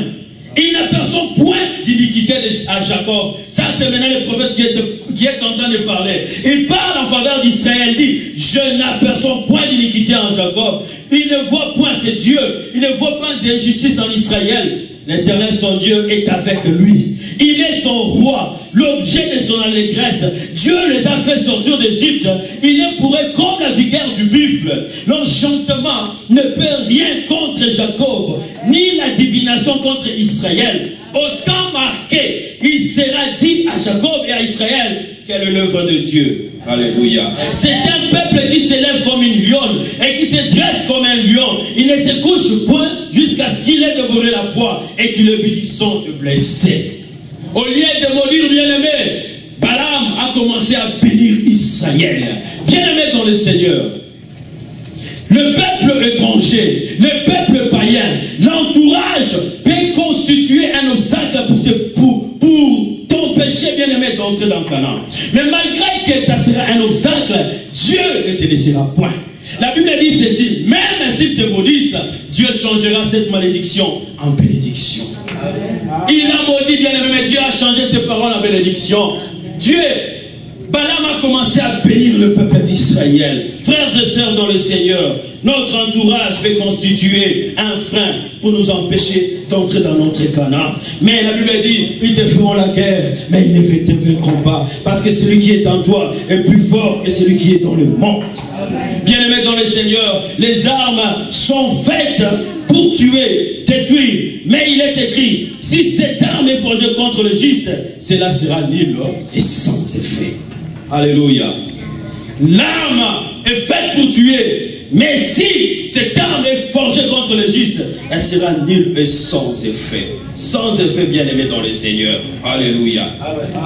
Il n'aperçoit point d'iniquité à Jacob. Ça, c'est maintenant le prophète qui est en train de parler. Il parle en faveur d'Israël. Il dit, je n'aperçois point d'iniquité en Jacob. Il ne voit point, c'est Dieu. Il ne voit pas d'injustice en Israël. L'Éternel, son Dieu, est avec lui. Il est son roi, l'objet de son allégresse. Dieu les a fait sortir d'Égypte. Il est pour eux comme la vigueur du buffle. L'enchantement ne peut rien contre Jacob, ni la divination contre Israël. Au temps marqué, il sera dit à Jacob et à Israël quelle est l'œuvre de Dieu. Alléluia. C'est un peuple qui s'élève comme une lionne et qui se dresse comme un lion. Il ne se couche point jusqu'à ce qu'il ait dévoré la proie et qu'il le bénissons de blesser. Au lieu de maudire bien-aimé, Balaam a commencé à bénir Israël. Bien-aimé dans le Seigneur, le peuple étranger, le peuple païen, l'entourage peut constituer un obstacle pour t'empêcher, bien-aimé, d'entrer dans Canaan. Mais malgré que ça sera un obstacle, Dieu ne te laissera point. La Bible dit ceci, même s'ils te maudissent, Dieu changera cette malédiction en bénédiction. Il a maudit, bien-aimé, mais Dieu a changé ses paroles en bénédiction. Dieu, Balaam a commencé à bénir le peuple d'Israël. Frères et sœurs dans le Seigneur, notre entourage peut constituer un frein pour nous empêcher d'entrer dans notre Canaan. Mais la Bible dit, ils te feront la guerre, mais ils ne te vaincront pas. Parce que celui qui est en toi est plus fort que celui qui est dans le monde. Bien-aimés dans le Seigneur, les armes sont faites pour tuer, détruire. Mais il est écrit, si cette arme est forgée contre le juste, cela sera nul et sans effet. Alléluia. L'arme est faite pour tuer. Mais si cette arme est forgée contre le juste, elle sera nulle et sans effet. Sans effet, bien-aimé dans le Seigneur. Alléluia.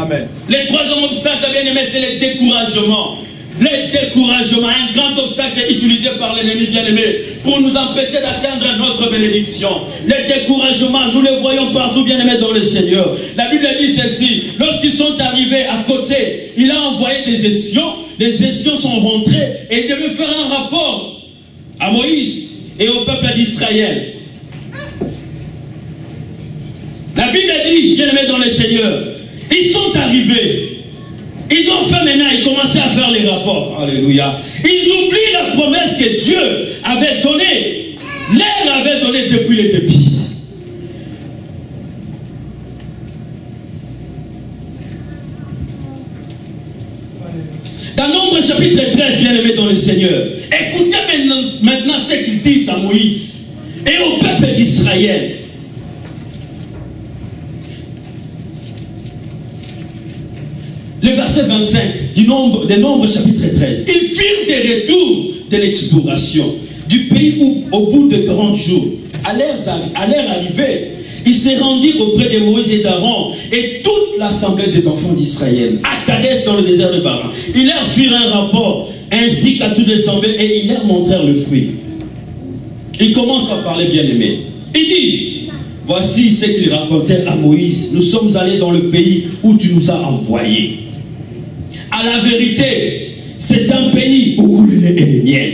Amen. Les troisième obstacle, bien-aimé, c'est le découragement. Le découragement, un grand obstacle utilisé par l'ennemi, bien-aimé, pour nous empêcher d'atteindre notre bénédiction. Le découragement, nous le voyons partout, bien-aimé dans le Seigneur. La Bible dit ceci, lorsqu'ils sont arrivés à côté, il a envoyé des espions. Les espions sont rentrés et ils devaient faire un rapport à Moïse et au peuple d'Israël. La Bible dit, bien-aimé dans le Seigneur, ils sont arrivés. Ils ont fait maintenant, ils commençaient à faire les rapports. Alléluia. Ils oublient la promesse que Dieu avait donnée. Leur avait donnée depuis le début. Dans Nombre chapitre 13, bien-aimé dans le Seigneur, écoutez maintenant ce qu'ils disent à Moïse et au peuple d'Israël. Le verset 25 des Nombres chapitre 13. Ils firent des retours de l'exploration du pays où, au bout de 40 jours, à leur arrivée, ils se rendirent auprès de Moïse et d'Aaron et toute l'assemblée des enfants d'Israël, à Kadès dans le désert de Paran. Ils leur firent un rapport, ainsi qu'à toutes les assemblées, et ils leur montrèrent le fruit. Ils commencent à parler, bien-aimés. Ils disent, voici ce qu'ils racontèrent à Moïse. Nous sommes allés dans le pays où tu nous as envoyés. À la vérité, c'est un pays où coule le lait et le miel.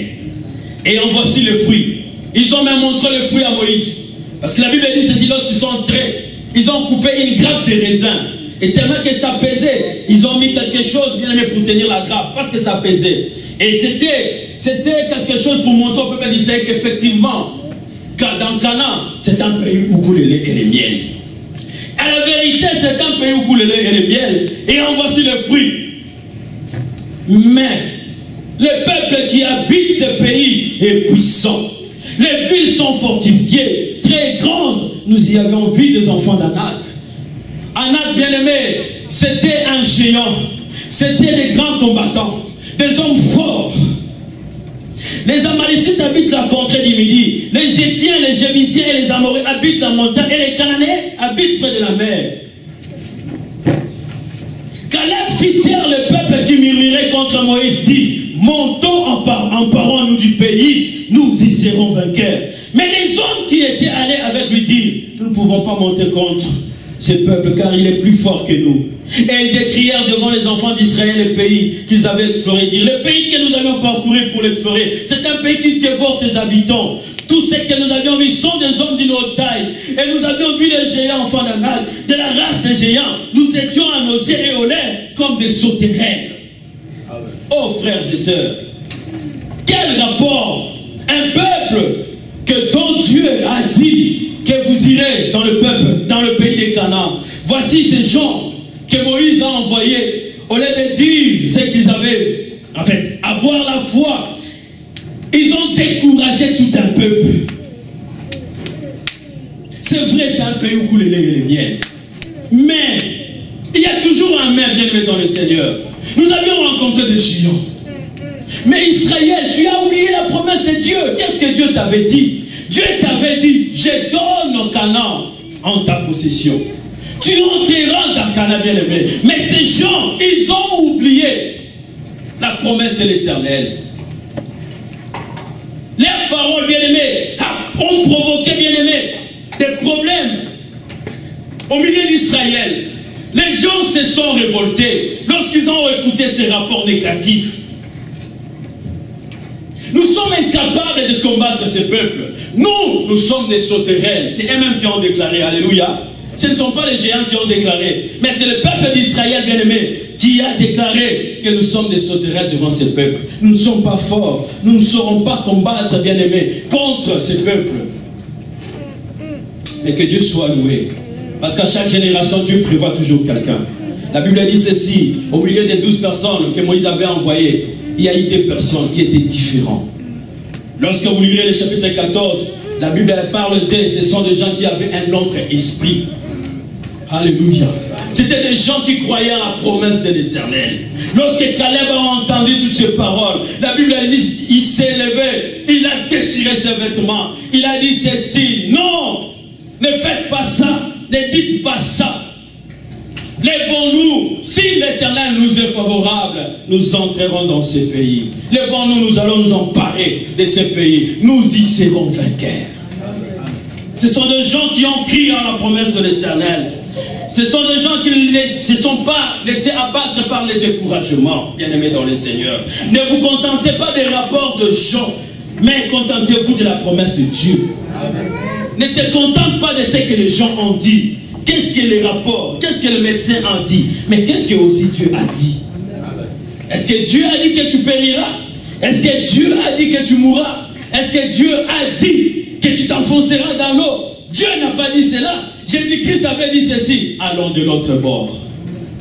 Et en voici le fruit. Ils ont même montré le fruit à Moïse. Parce que la Bible dit ceci, lorsqu'ils sont entrés, ils ont coupé une grappe de raisin. Et tellement que ça pesait, ils ont mis quelque chose bien aimé pour tenir la grappe, parce que ça pesait. Et c'était quelque chose pour montrer au peuple d'Israël qu'effectivement, dans Canaan, c'est un pays où coule le lait et le miel. À la vérité, c'est un pays où coule le lait et le miel. Et en voici le fruit. Mais Le peuple qui habite ce pays est puissant. Les villes sont fortifiées, très grandes. Nous y avions vu des enfants d'Anak. Anak, bien-aimé, c'était un géant. C'était des grands combattants, des hommes forts. Les Amalécites habitent la contrée du Midi. Les Étiens, les Jébusiens et les Amoréens habitent la montagne. Et les Cananéens habitent près de la mer. Caleb fit taire le peuple qui murmurait contre Moïse, dit, montons, emparons-nous du pays, nous y serons vainqueurs. Mais les hommes qui étaient allés avec lui dirent, nous ne pouvons pas monter contre ce peuple car il est plus fort que nous. Et ils décrièrent devant les enfants d'Israël le pays qu'ils avaient exploré, dire, le pays que nous avions parcouru pour l'explorer, c'est un pays qui dévore ses habitants. Tous ceux que nous avions vus sont des hommes d'une haute taille. Et nous avions vu les géants enfants d'Anak, de la race des géants. Nous étions à nos yeux et au lait comme des sauterelles. Oh frères et sœurs, quel rapport? Un peuple que dont Dieu a dit que vous irez dans le peuple, dans le pays des Canaan. Voici ces gens que Moïse a envoyés, au lieu de dire ce qu'ils avaient, en fait, avoir la foi, ils ont découragé tout un peuple. C'est vrai, c'est un pays où coule les lait et les miel. Mais il y a toujours un mais bien-aimé dans le Seigneur. Nous avions rencontré des géants. Mais Israël, tu as oublié la promesse de Dieu. Qu'est-ce que Dieu t'avait dit? Dieu t'avait dit, je donne au Canaan en ta possession. Tu enterras dans Canaan, bien-aimé. Mais ces gens, ils ont oublié la promesse de l'Éternel. Leurs paroles, bien-aimés, ont provoqué, bien-aimés, des problèmes au milieu d'Israël. Les gens se sont révoltés lorsqu'ils ont écouté ces rapports négatifs. Nous sommes incapables de combattre ce peuple. Nous sommes des sauterelles. C'est eux-mêmes qui ont déclaré. Alléluia. Ce ne sont pas les géants qui ont déclaré. Mais c'est le peuple d'Israël, bien-aimé, qui a déclaré que nous sommes des sauterelles devant ce peuple. Nous ne sommes pas forts. Nous ne saurons pas combattre, bien-aimé, contre ce peuple. Mais que Dieu soit loué. Parce qu'à chaque génération, Dieu prévoit toujours quelqu'un. La Bible dit ceci, au milieu des 12 personnes que Moïse avait envoyées, il y a eu des personnes qui étaient différentes. Lorsque vous lirez le chapitre 14, la Bible parle d'eux, ce sont des gens qui avaient un autre esprit. Alléluia. C'était des gens qui croyaient à la promesse de l'Éternel. Lorsque Caleb a entendu toutes ces paroles, la Bible dit, il s'est levé, il a déchiré ses vêtements, il a dit ceci, non, ne faites pas ça, ne dites pas ça. Lèvons-nous, si l'Éternel nous est favorable, nous entrerons dans ces pays. Lèvons-nous, nous allons nous emparer de ces pays. Nous y serons vainqueurs. Ce sont des gens qui ont crié à la promesse de l'Éternel. Ce sont des gens qui ne se sont pas laissés abattre par les découragements, bien-aimés dans le Seigneur. Ne vous contentez pas des rapports de gens, mais contentez-vous de la promesse de Dieu. Ne te contente pas de ce que les gens ont dit. Qu'est-ce que les rapports? Qu'est-ce que le médecin a dit? Mais qu'est-ce que aussi Dieu a dit? Est-ce que Dieu a dit que tu périras? Est-ce que Dieu a dit que tu mourras? Est-ce que Dieu a dit que tu t'enfonceras dans l'eau? Dieu n'a pas dit cela. Jésus-Christ avait dit ceci. Allons de l'autre bord.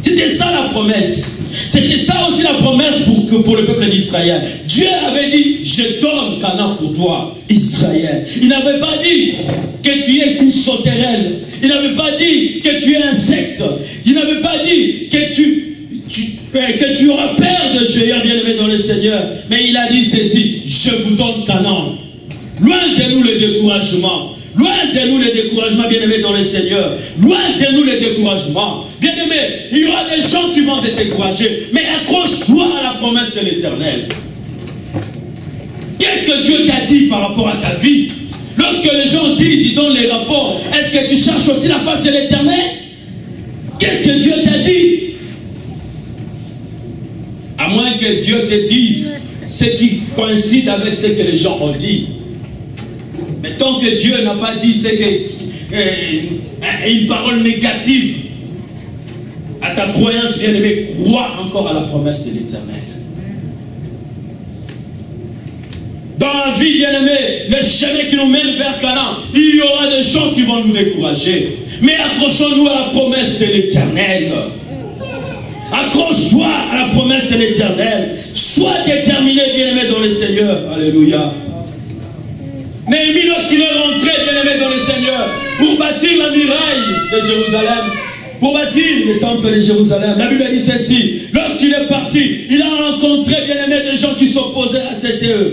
C'était ça la promesse. C'était ça aussi la promesse pour le peuple d'Israël. Dieu avait dit, je donne Canaan pour toi, Israël. Il n'avait pas dit que tu es une sauterelle. Il n'avait pas dit que tu es un insecte. Il n'avait pas dit que tu auras peur de géants, bien-aimés dans le Seigneur. Mais il a dit ceci, je vous donne Canaan. Loin de nous le découragement. Loin de nous les découragements, bien-aimés dans le Seigneur. Loin de nous les découragements. Bien-aimés, il y aura des gens qui vont te décourager. Mais accroche-toi à la promesse de l'Éternel. Qu'est-ce que Dieu t'a dit par rapport à ta vie? Lorsque les gens disent, ils donnent les rapports, est-ce que tu cherches aussi la face de l'Éternel? Qu'est-ce que Dieu t'a dit? À moins que Dieu te dise ce qui coïncide avec ce que les gens ont dit. Mais tant que Dieu n'a pas dit une parole négative à ta croyance, bien-aimée, crois encore à la promesse de l'Éternel. Dans la vie, bien-aimée, le chemin qui nous mène vers Canaan, il y aura des gens qui vont nous décourager. Mais accrochons-nous à la promesse de l'Éternel. Accroche-toi à la promesse de l'Éternel. Sois déterminé, bien-aimé, dans le Seigneur. Alléluia. Néhémie, lorsqu'il est rentré, bien-aimé, dans le Seigneur, pour bâtir la muraille de Jérusalem, pour bâtir le temple de Jérusalem, la Bible dit ceci: lorsqu'il est parti, il a rencontré, bien-aimé, des gens qui s'opposaient à cette œuvre.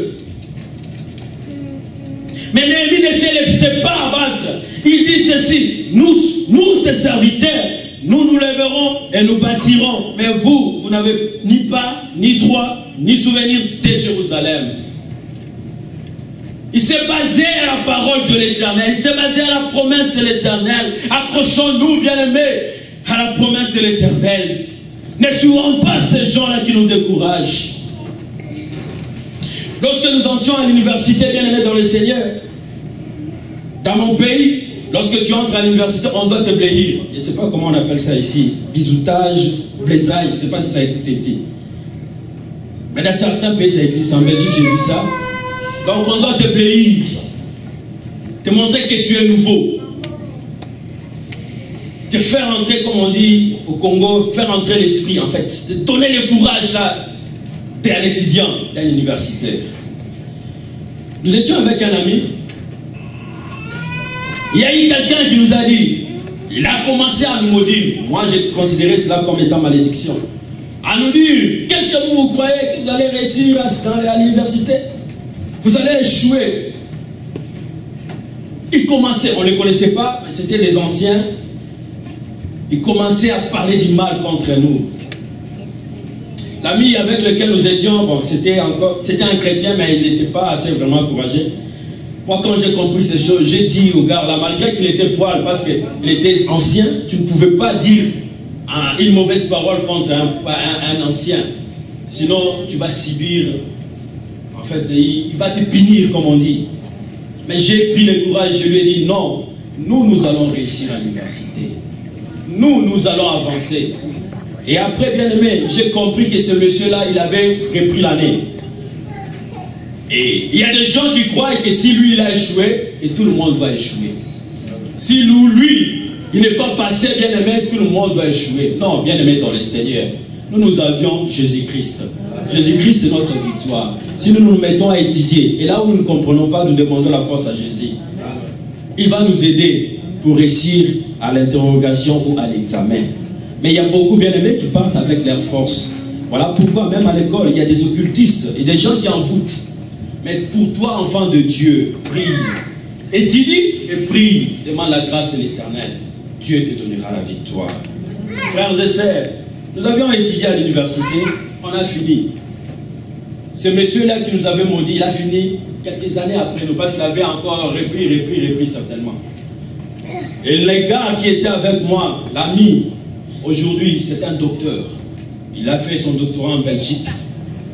Mais Néhémie ne se laissait pas abattre. Il dit ceci: nous, ses serviteurs, nous nous lèverons et nous bâtirons. Mais vous n'avez ni part, ni droit, ni souvenir de Jérusalem. Il s'est basé à la parole de l'Éternel. Il s'est basé à la promesse de l'Éternel. Accrochons-nous, bien-aimés, à la promesse de l'Éternel. Ne suivons pas ces gens-là qui nous découragent. Lorsque nous entrions à l'université, bien-aimés dans le Seigneur, dans mon pays, lorsque tu entres à l'université, on doit te bléhir. Je ne sais pas comment on appelle ça ici. Bisoutage, blaisage, je ne sais pas si ça existe ici. Mais dans certains pays, ça existe. En Belgique, j'ai vu ça. Donc on doit te bléhir. Te montrer que tu es nouveau. Te faire entrer, comme on dit au Congo, faire entrer l'esprit, en fait. Te donner le courage là d'un étudiant, d'un universitaire. Nous étions avec un ami. Il y a eu quelqu'un qui nous a dit, il a commencé à nous maudire. Moi, j'ai considéré cela comme étant malédiction. À nous dire, qu'est-ce que vous croyez que vous allez réussir à l'université? Vous allez échouer. Il commençait, on ne les connaissait pas, mais c'était des anciens. Il commençait à parler du mal contre nous. L'ami avec lequel nous étions, bon, c'était un chrétien, mais il n'était pas assez vraiment encouragé. Moi, quand j'ai compris ces choses, j'ai dit au gars là, malgré qu'il était poil, parce qu'il était ancien, tu ne pouvais pas dire une mauvaise parole contre un ancien. Sinon, tu vas subir. En fait, il va te punir, comme on dit. Mais j'ai pris le courage, je lui ai dit non, nous allons réussir à l'université. Nous allons avancer. Et après, bien aimé, j'ai compris que ce monsieur-là, il avait repris l'année. Et il y a des gens qui croient que si lui, il a échoué, et tout le monde va échouer. Si lui, il n'est pas passé, bien aimé, tout le monde doit échouer. Non, bien aimé dans le Seigneur. Nous avions Jésus-Christ. Jésus-Christ est notre victoire. Si nous nous mettons à étudier, et là où nous ne comprenons pas, nous demandons la force à Jésus. Il va nous aider pour réussir à l'interrogation ou à l'examen. Mais il y a beaucoup bien-aimés qui partent avec leur force. Voilà pourquoi même à l'école, il y a des occultistes et des gens qui envoûtent. Mais pour toi, enfant de Dieu, prie. Étudie et prie. Demande la grâce de l'Éternel. Dieu te donnera la victoire. Frères et sœurs, nous avions étudié à l'université, on a fini. Ce monsieur-là qui nous avait maudit, il a fini quelques années après nous, parce qu'il avait encore repris certainement. Et les gars qui étaient avec moi, l'ami, aujourd'hui, c'est un docteur. Il a fait son doctorat en Belgique.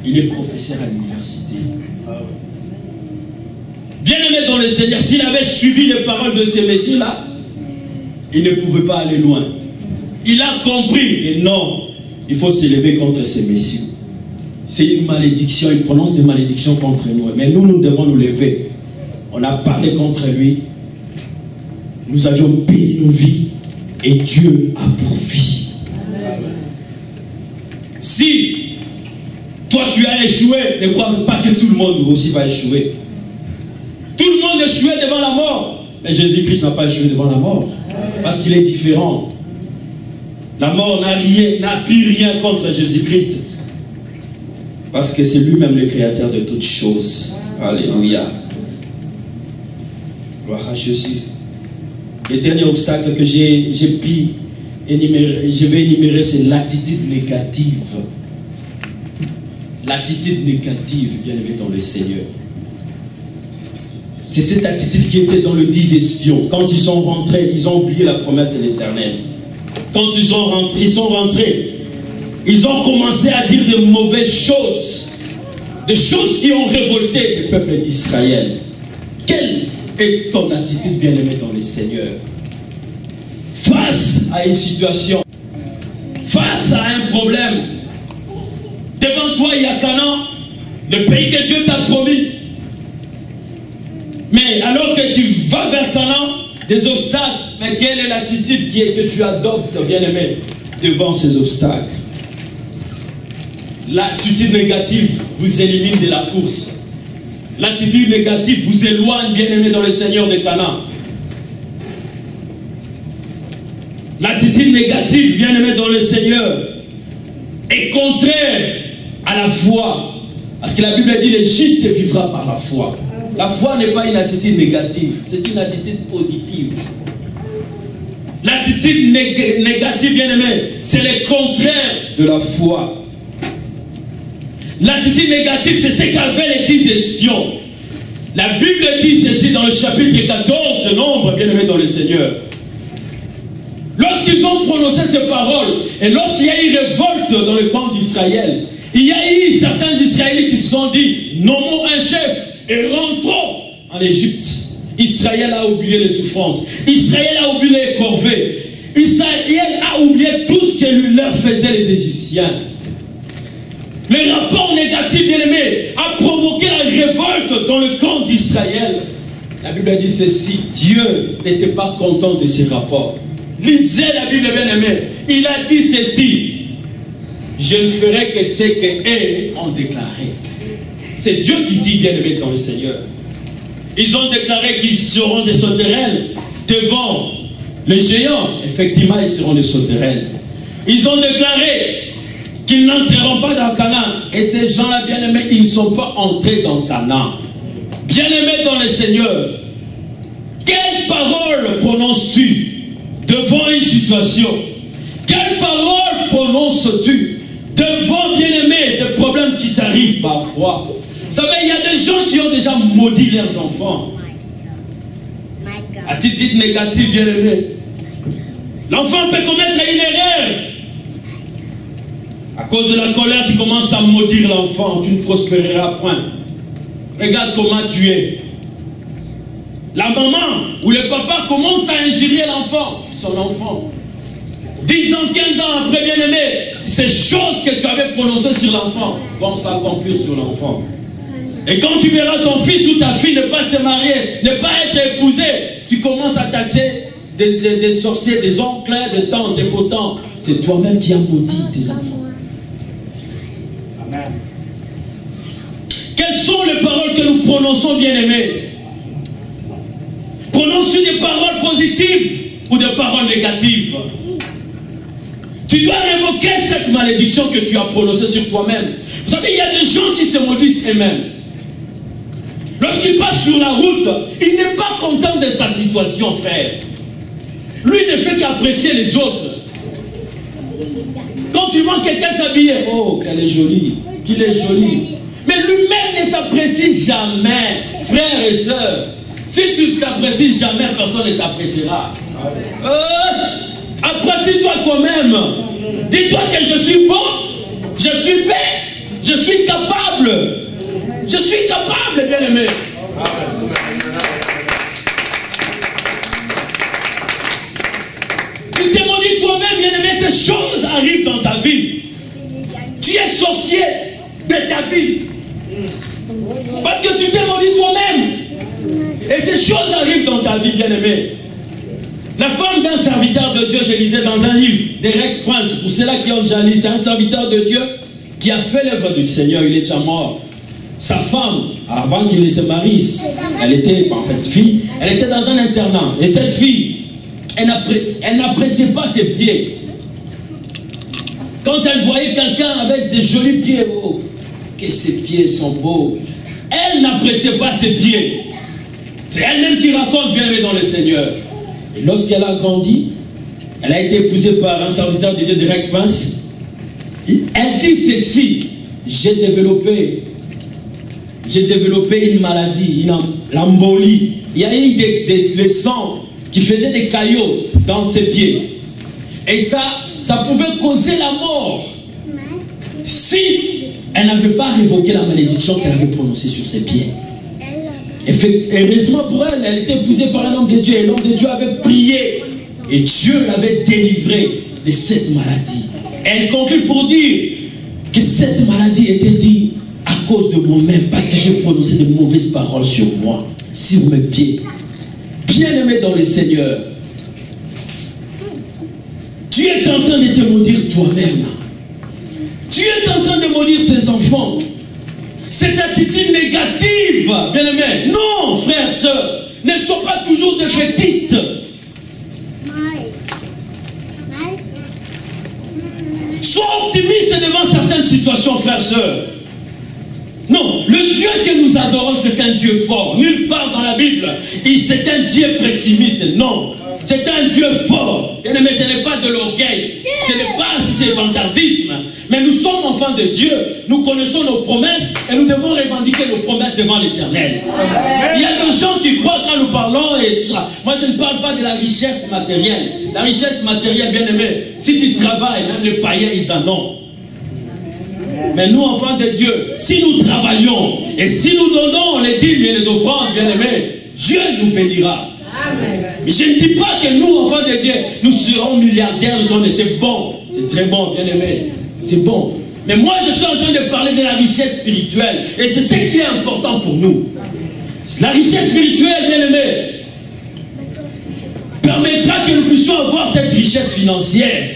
Il est professeur à l'université. Bien-aimé dans le Seigneur, s'il avait suivi les paroles de ce Messie-là, il ne pouvait pas aller loin. Il a compris, et non, il faut s'élever contre ces messieurs. C'est une malédiction, il prononce des malédictions contre nous. Mais nous devons nous lever. On a parlé contre lui. Nous avions payé nos vies. Et Dieu a pourvu. Si toi tu as échoué, ne crois pas que tout le monde aussi va échouer. Tout le monde échouait devant la mort. Mais Jésus-Christ n'a pas échoué devant la mort. Parce qu'il est différent. La mort n'a plus rien contre Jésus-Christ. Parce que c'est lui-même le créateur de toutes choses. Alléluia. Gloire à Jésus. Le dernier obstacle que j'ai pu énumérer, je vais énumérer, c'est l'attitude négative. L'attitude négative, bien aimé dans le Seigneur. C'est cette attitude qui était dans le 10 espions. Quand ils sont rentrés, ils ont oublié la promesse de l'Éternel. Quand ils sont rentrés, ils ont commencé à dire de mauvaises choses. Des choses qui ont révolté le peuple d'Israël. Quelle est ton attitude, bien-aimé dans le Seigneur? Face à une situation, face à un problème, devant toi il y a Canaan, le pays que Dieu t'a promis. Mais alors que tu vas vers Canaan, des obstacles, mais quelle est l'attitude que tu adoptes, bien-aimé, devant ces obstacles? L'attitude négative vous élimine de la course. L'attitude négative vous éloigne, bien-aimé dans le Seigneur de Canaan. L'attitude négative, bien-aimé dans le Seigneur, est contraire à la foi. Parce que la Bible dit, le juste vivra par la foi. La foi n'est pas une attitude négative, c'est une attitude positive. L'attitude négative, bien-aimé, c'est le contraire de la foi. L'attitude négative, c'est ce qu'avaient les 10 espions. La Bible dit ceci dans le chapitre 14 de Nombre, bien-aimé dans le Seigneur. Lorsqu'ils ont prononcé ces paroles, et lorsqu'il y a eu révolte dans le camp d'Israël, il y a eu certains Israélites qui se sont dit, nommons un chef et rentrons en Égypte. Israël a oublié les souffrances. Israël a oublié les corvées. Israël a oublié tout ce que leur faisaient les Égyptiens. Le rapport négatif, bien-aimé, a provoqué la révolte dans le camp d'Israël. La Bible dit ceci, Dieu n'était pas content de ces rapports. Lisez la Bible, bien-aimé. Il a dit ceci, je ne ferai que ce qu'eux ont déclaré. C'est Dieu qui dit, bien-aimé dans le Seigneur. Ils ont déclaré qu'ils seront des sauterelles devant les géants. Effectivement, ils seront des sauterelles. Ils ont déclaré qu'ils n'entreront pas dans Canaan. Et ces gens-là, bien-aimés, ils ne sont pas entrés dans Canaan. Bien-aimés dans le Seigneur, quelle parole prononces-tu devant une situation? Quelle parole prononces-tu devant, bien-aimé, des problèmes qui t'arrivent parfois? Vous savez, il y a des gens qui ont déjà maudit leurs enfants. Attitude négative, bien-aimé. L'enfant peut commettre une erreur. À cause de la colère, tu commences à maudire l'enfant. Tu ne prospéreras point. Regarde comment tu es. La maman ou le papa commence à injurier l'enfant, son enfant. 10 ans, 15 ans après, bien-aimé, ces choses que tu avais prononcées sur l'enfant vont s'accomplir sur l'enfant. Et quand tu verras ton fils ou ta fille ne pas se marier, ne pas être épousé, tu commences à taxer des sorciers, des oncles, des tantes, des potents. C'est toi-même qui as maudit tes enfants. Amen. Quelles sont les paroles que nous prononçons, bien-aimés? Prononces-tu des paroles positives ou des paroles négatives? Tu dois révoquer cette malédiction que tu as prononcée sur toi-même. Vous savez, il y a des gens qui se maudissent eux-mêmes. Lorsqu'il passe sur la route, il n'est pas content de sa situation, frère. Lui ne fait qu'apprécier les autres. Quand tu vois quelqu'un s'habiller, oh, qu'elle est jolie, qu'il est joli. Mais lui-même ne s'apprécie jamais, frères et sœurs. Si tu ne t'apprécies jamais, personne ne t'appréciera. Apprécie-toi toi-même. Dis-toi que je suis bon, je suis bête, je suis capable. Je suis capable, bien-aimé. Tu te maudis toi-même, bien-aimé, ces choses arrivent dans ta vie. Tu es sorcier de ta vie. Parce que tu t'es maudit toi-même. Et ces choses arrivent dans ta vie, bien-aimé. La femme d'un serviteur de Dieu, je lisais dans un livre, Derek Prince, pour ceux-là qui ont déjà lu, c'est un serviteur de Dieu qui a fait l'œuvre du Seigneur, il est déjà mort. Sa femme, avant qu'il ne se marie, elle était, en fait, fille, elle était dans un internat. Et cette fille, elle n'appréciait pas ses pieds. Quand elle voyait quelqu'un avec des jolis pieds, oh, que ses pieds sont beaux, elle n'appréciait pas ses pieds. C'est elle-même qui raconte, bien aimé dans le Seigneur. Et lorsqu'elle a grandi, elle a été épousée par un serviteur de Dieu, Derek Prince. Elle dit ceci: j'ai développé une maladie, l'embolie. Il y a eu des sangs qui faisaient des caillots dans ses pieds. Et ça pouvait causer la mort si elle n'avait pas révoqué la malédiction qu'elle avait prononcée sur ses pieds. Heureusement pour elle, elle était épousée par un homme de Dieu. Et l'homme de Dieu avait prié. Et Dieu l'avait délivrée de cette maladie. Elle conclut pour dire que cette maladie était due à cause de moi-même, parce que j'ai prononcé de mauvaises paroles sur moi, sur mes pieds. Bien-aimé dans le Seigneur, tu es en train de te maudire toi-même. Tu tu es en train de maudire tes enfants. Cette attitude négative, bien-aimé. Non, frères, sœurs, ne sois pas toujours défaitiste. Sois optimiste devant certaines situations, frères, sœurs. Non, le Dieu que nous adorons, c'est un Dieu fort. Nulle part dans la Bible, c'est un Dieu pessimiste. Non, c'est un Dieu fort. Mais ce n'est pas de l'orgueil. Ce n'est pas si c'est vantardisme. Mais nous sommes enfants de Dieu. Nous connaissons nos promesses et nous devons revendiquer nos promesses devant l'Éternel. Il y a des gens qui croient quand nous parlons et tout ça. Moi, je ne parle pas de la richesse matérielle. La richesse matérielle, bien aimé, si tu travailles, même les païens, ils en ont. Mais nous, enfants de Dieu, si nous travaillons et si nous donnons les dîmes et les offrandes, bien aimés, Dieu nous bénira. Amen. Mais je ne dis pas que nous, enfants de Dieu, nous serons milliardaires, c'est bon, c'est très bon, bien aimé, c'est bon. Mais moi, je suis en train de parler de la richesse spirituelle et c'est ce qui est important pour nous. La richesse spirituelle, bien aimé, permettra que nous puissions avoir cette richesse financière.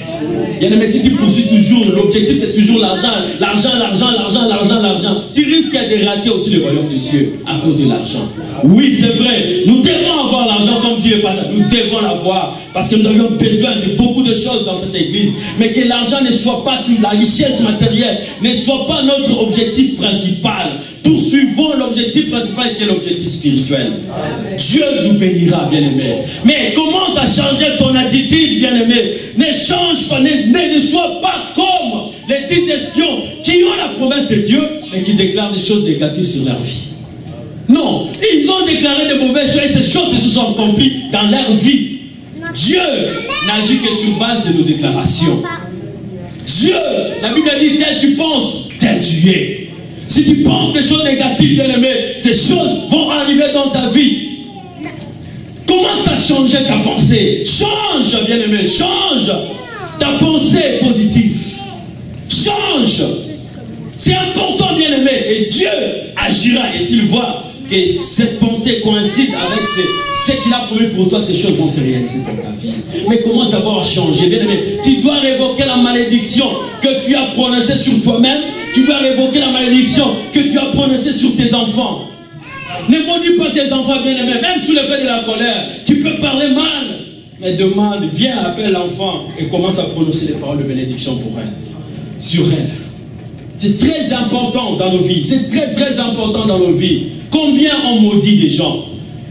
Bien aimé, si tu poursuis toujours, l'objectif c'est toujours l'argent, l'argent, l'argent, l'argent, l'argent, l'argent. Tu risques de rater aussi le royaume des cieux à cause de l'argent. Oui, c'est vrai, nous devons avoir l'argent comme Dieu est pas ça. Nous devons l'avoir parce que nous avions besoin de beaucoup de choses dans cette église. Mais que l'argent ne soit pas tout, la richesse matérielle ne soit pas notre objectif principal. Poursuivons l'objectif principal qui est l'objectif spirituel. Amen. Dieu nous bénira, bien aimé. Mais commence à changer ton attitude, bien aimé. Ne change pas, ne sois pas comme les 10 espions qui ont la promesse de Dieu mais qui déclarent des choses négatives sur leur vie. Non, ils ont déclaré de mauvaises choses et ces choses se sont accomplies dans leur vie. Dieu n'agit que sur base de nos déclarations. Dieu, la Bible dit, tel tu penses, tel tu es. Si tu penses des choses négatives, bien aimé, ces choses vont arriver dans ta vie. Commence à changer ta pensée. Change, bien aimé, change ta pensée positive. Change. C'est important, bien aimé. Et Dieu agira. Et s'il voit que cette pensée coïncide avec ce qu'il a promis pour toi, ces choses vont se réaliser dans ta vie. Mais commence d'abord à changer, bien aimé. Tu dois révoquer la malédiction que tu as prononcée sur toi-même. Tu dois révoquer la malédiction que tu as prononcée sur tes enfants. Ne maudis pas tes enfants, bien aimés. Même sous l'effet de la colère, tu peux parler mal. Mais demande, viens, appelle l'enfant et commence à prononcer les paroles de bénédiction pour elle. Sur elle. C'est très important dans nos vies. C'est très très important dans nos vies. Combien on maudit des gens.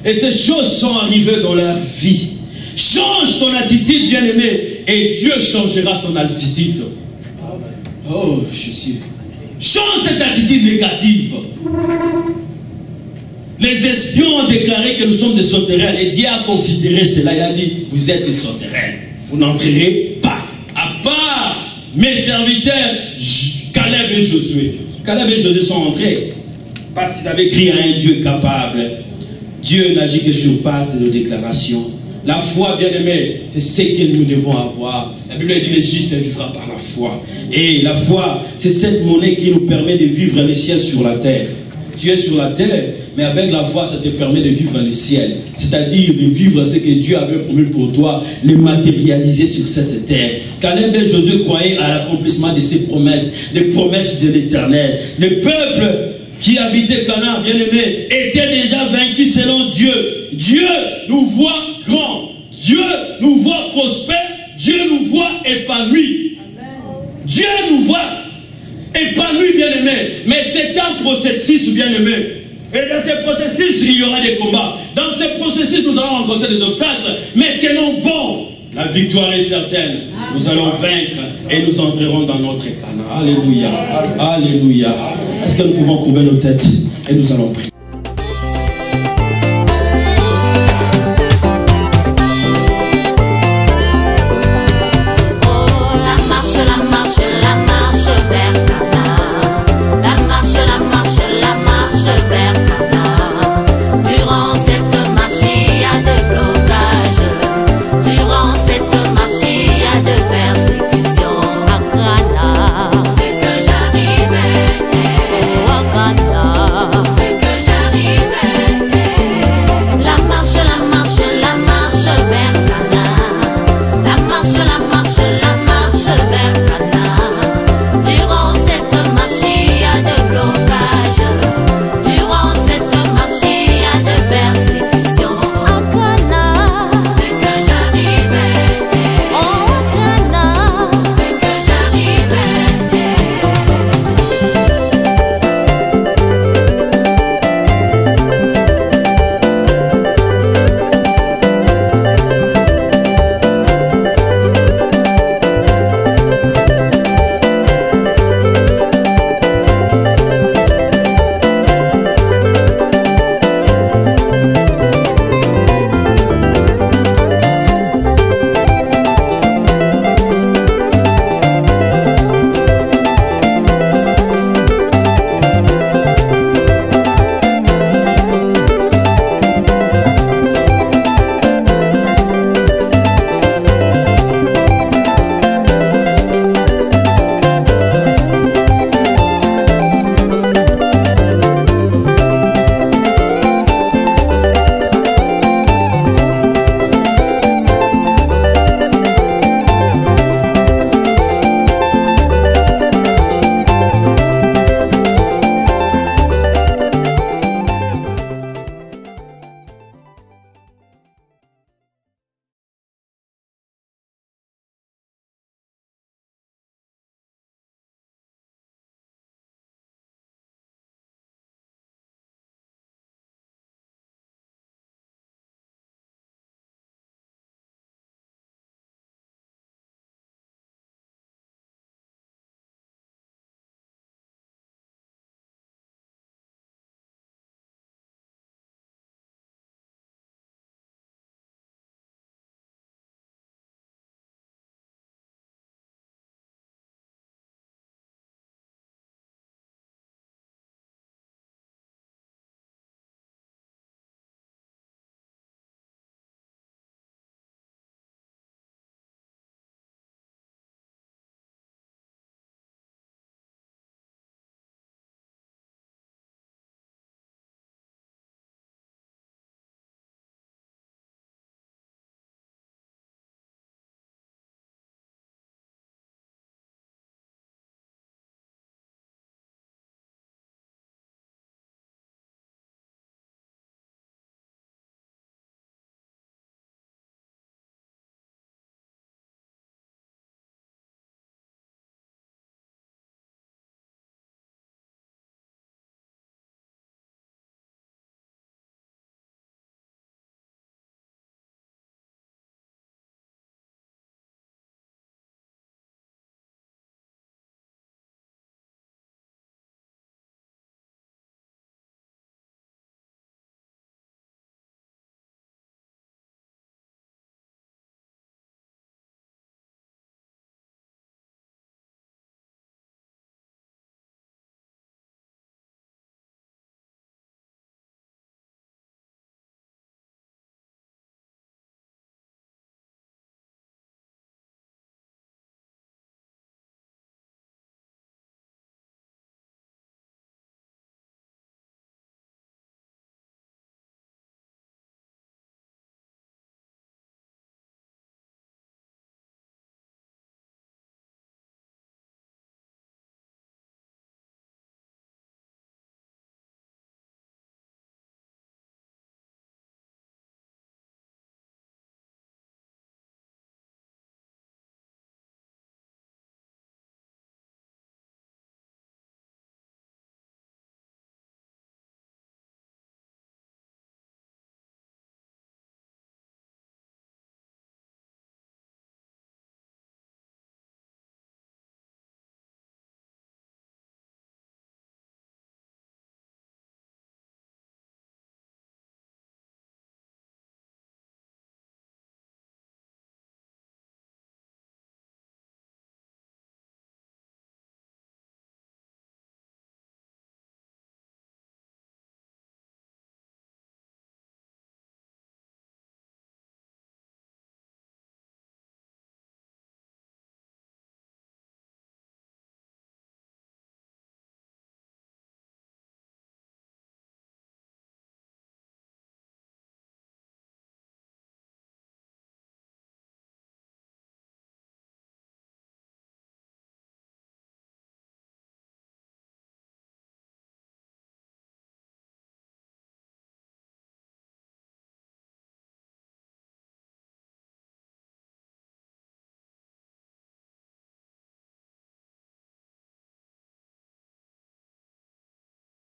Et ces choses sont arrivées dans leur vie. Change ton attitude, bien aimé. Et Dieu changera ton attitude. Oh, Jésus. Change cette attitude négative. Les espions ont déclaré que nous sommes des sauterelles. Et Dieu a considéré cela. Il a dit, vous êtes des sauterelles. Vous n'entrerez pas. À part mes serviteurs, Caleb et Josué. Caleb et Josué sont entrés. Parce qu'ils avaient crié à un Dieu capable. Dieu n'agit que sur base de nos déclarations. La foi, bien aimé, c'est ce que nous devons avoir. La Bible dit, le juste vivra par la foi. Et la foi, c'est cette monnaie qui nous permet de vivre le ciel sur la terre. Tu es sur la terre, mais avec la foi, ça te permet de vivre le ciel. C'est-à-dire de vivre ce que Dieu avait promis pour toi, le matérialiser sur cette terre. Caleb et Josué croyaient à l'accomplissement de ces promesses, les promesses de l'Éternel. Le peuple qui habitait Canaan, bien aimé, était déjà vaincu selon Dieu. Dieu nous voit grand. Dieu nous voit prospère. Dieu nous voit épanoui. Dieu nous voit épanoui, bien aimé. Mais c'est un processus, bien aimé. Et dans ce processus, il y aura des combats. Dans ce processus, nous allons rencontrer des obstacles. Mais tenons bon. La victoire est certaine. Nous allons vaincre et nous entrerons dans notre Canaan. Alléluia. Alléluia. Est-ce que nous pouvons courber nos têtes et nous allons prier?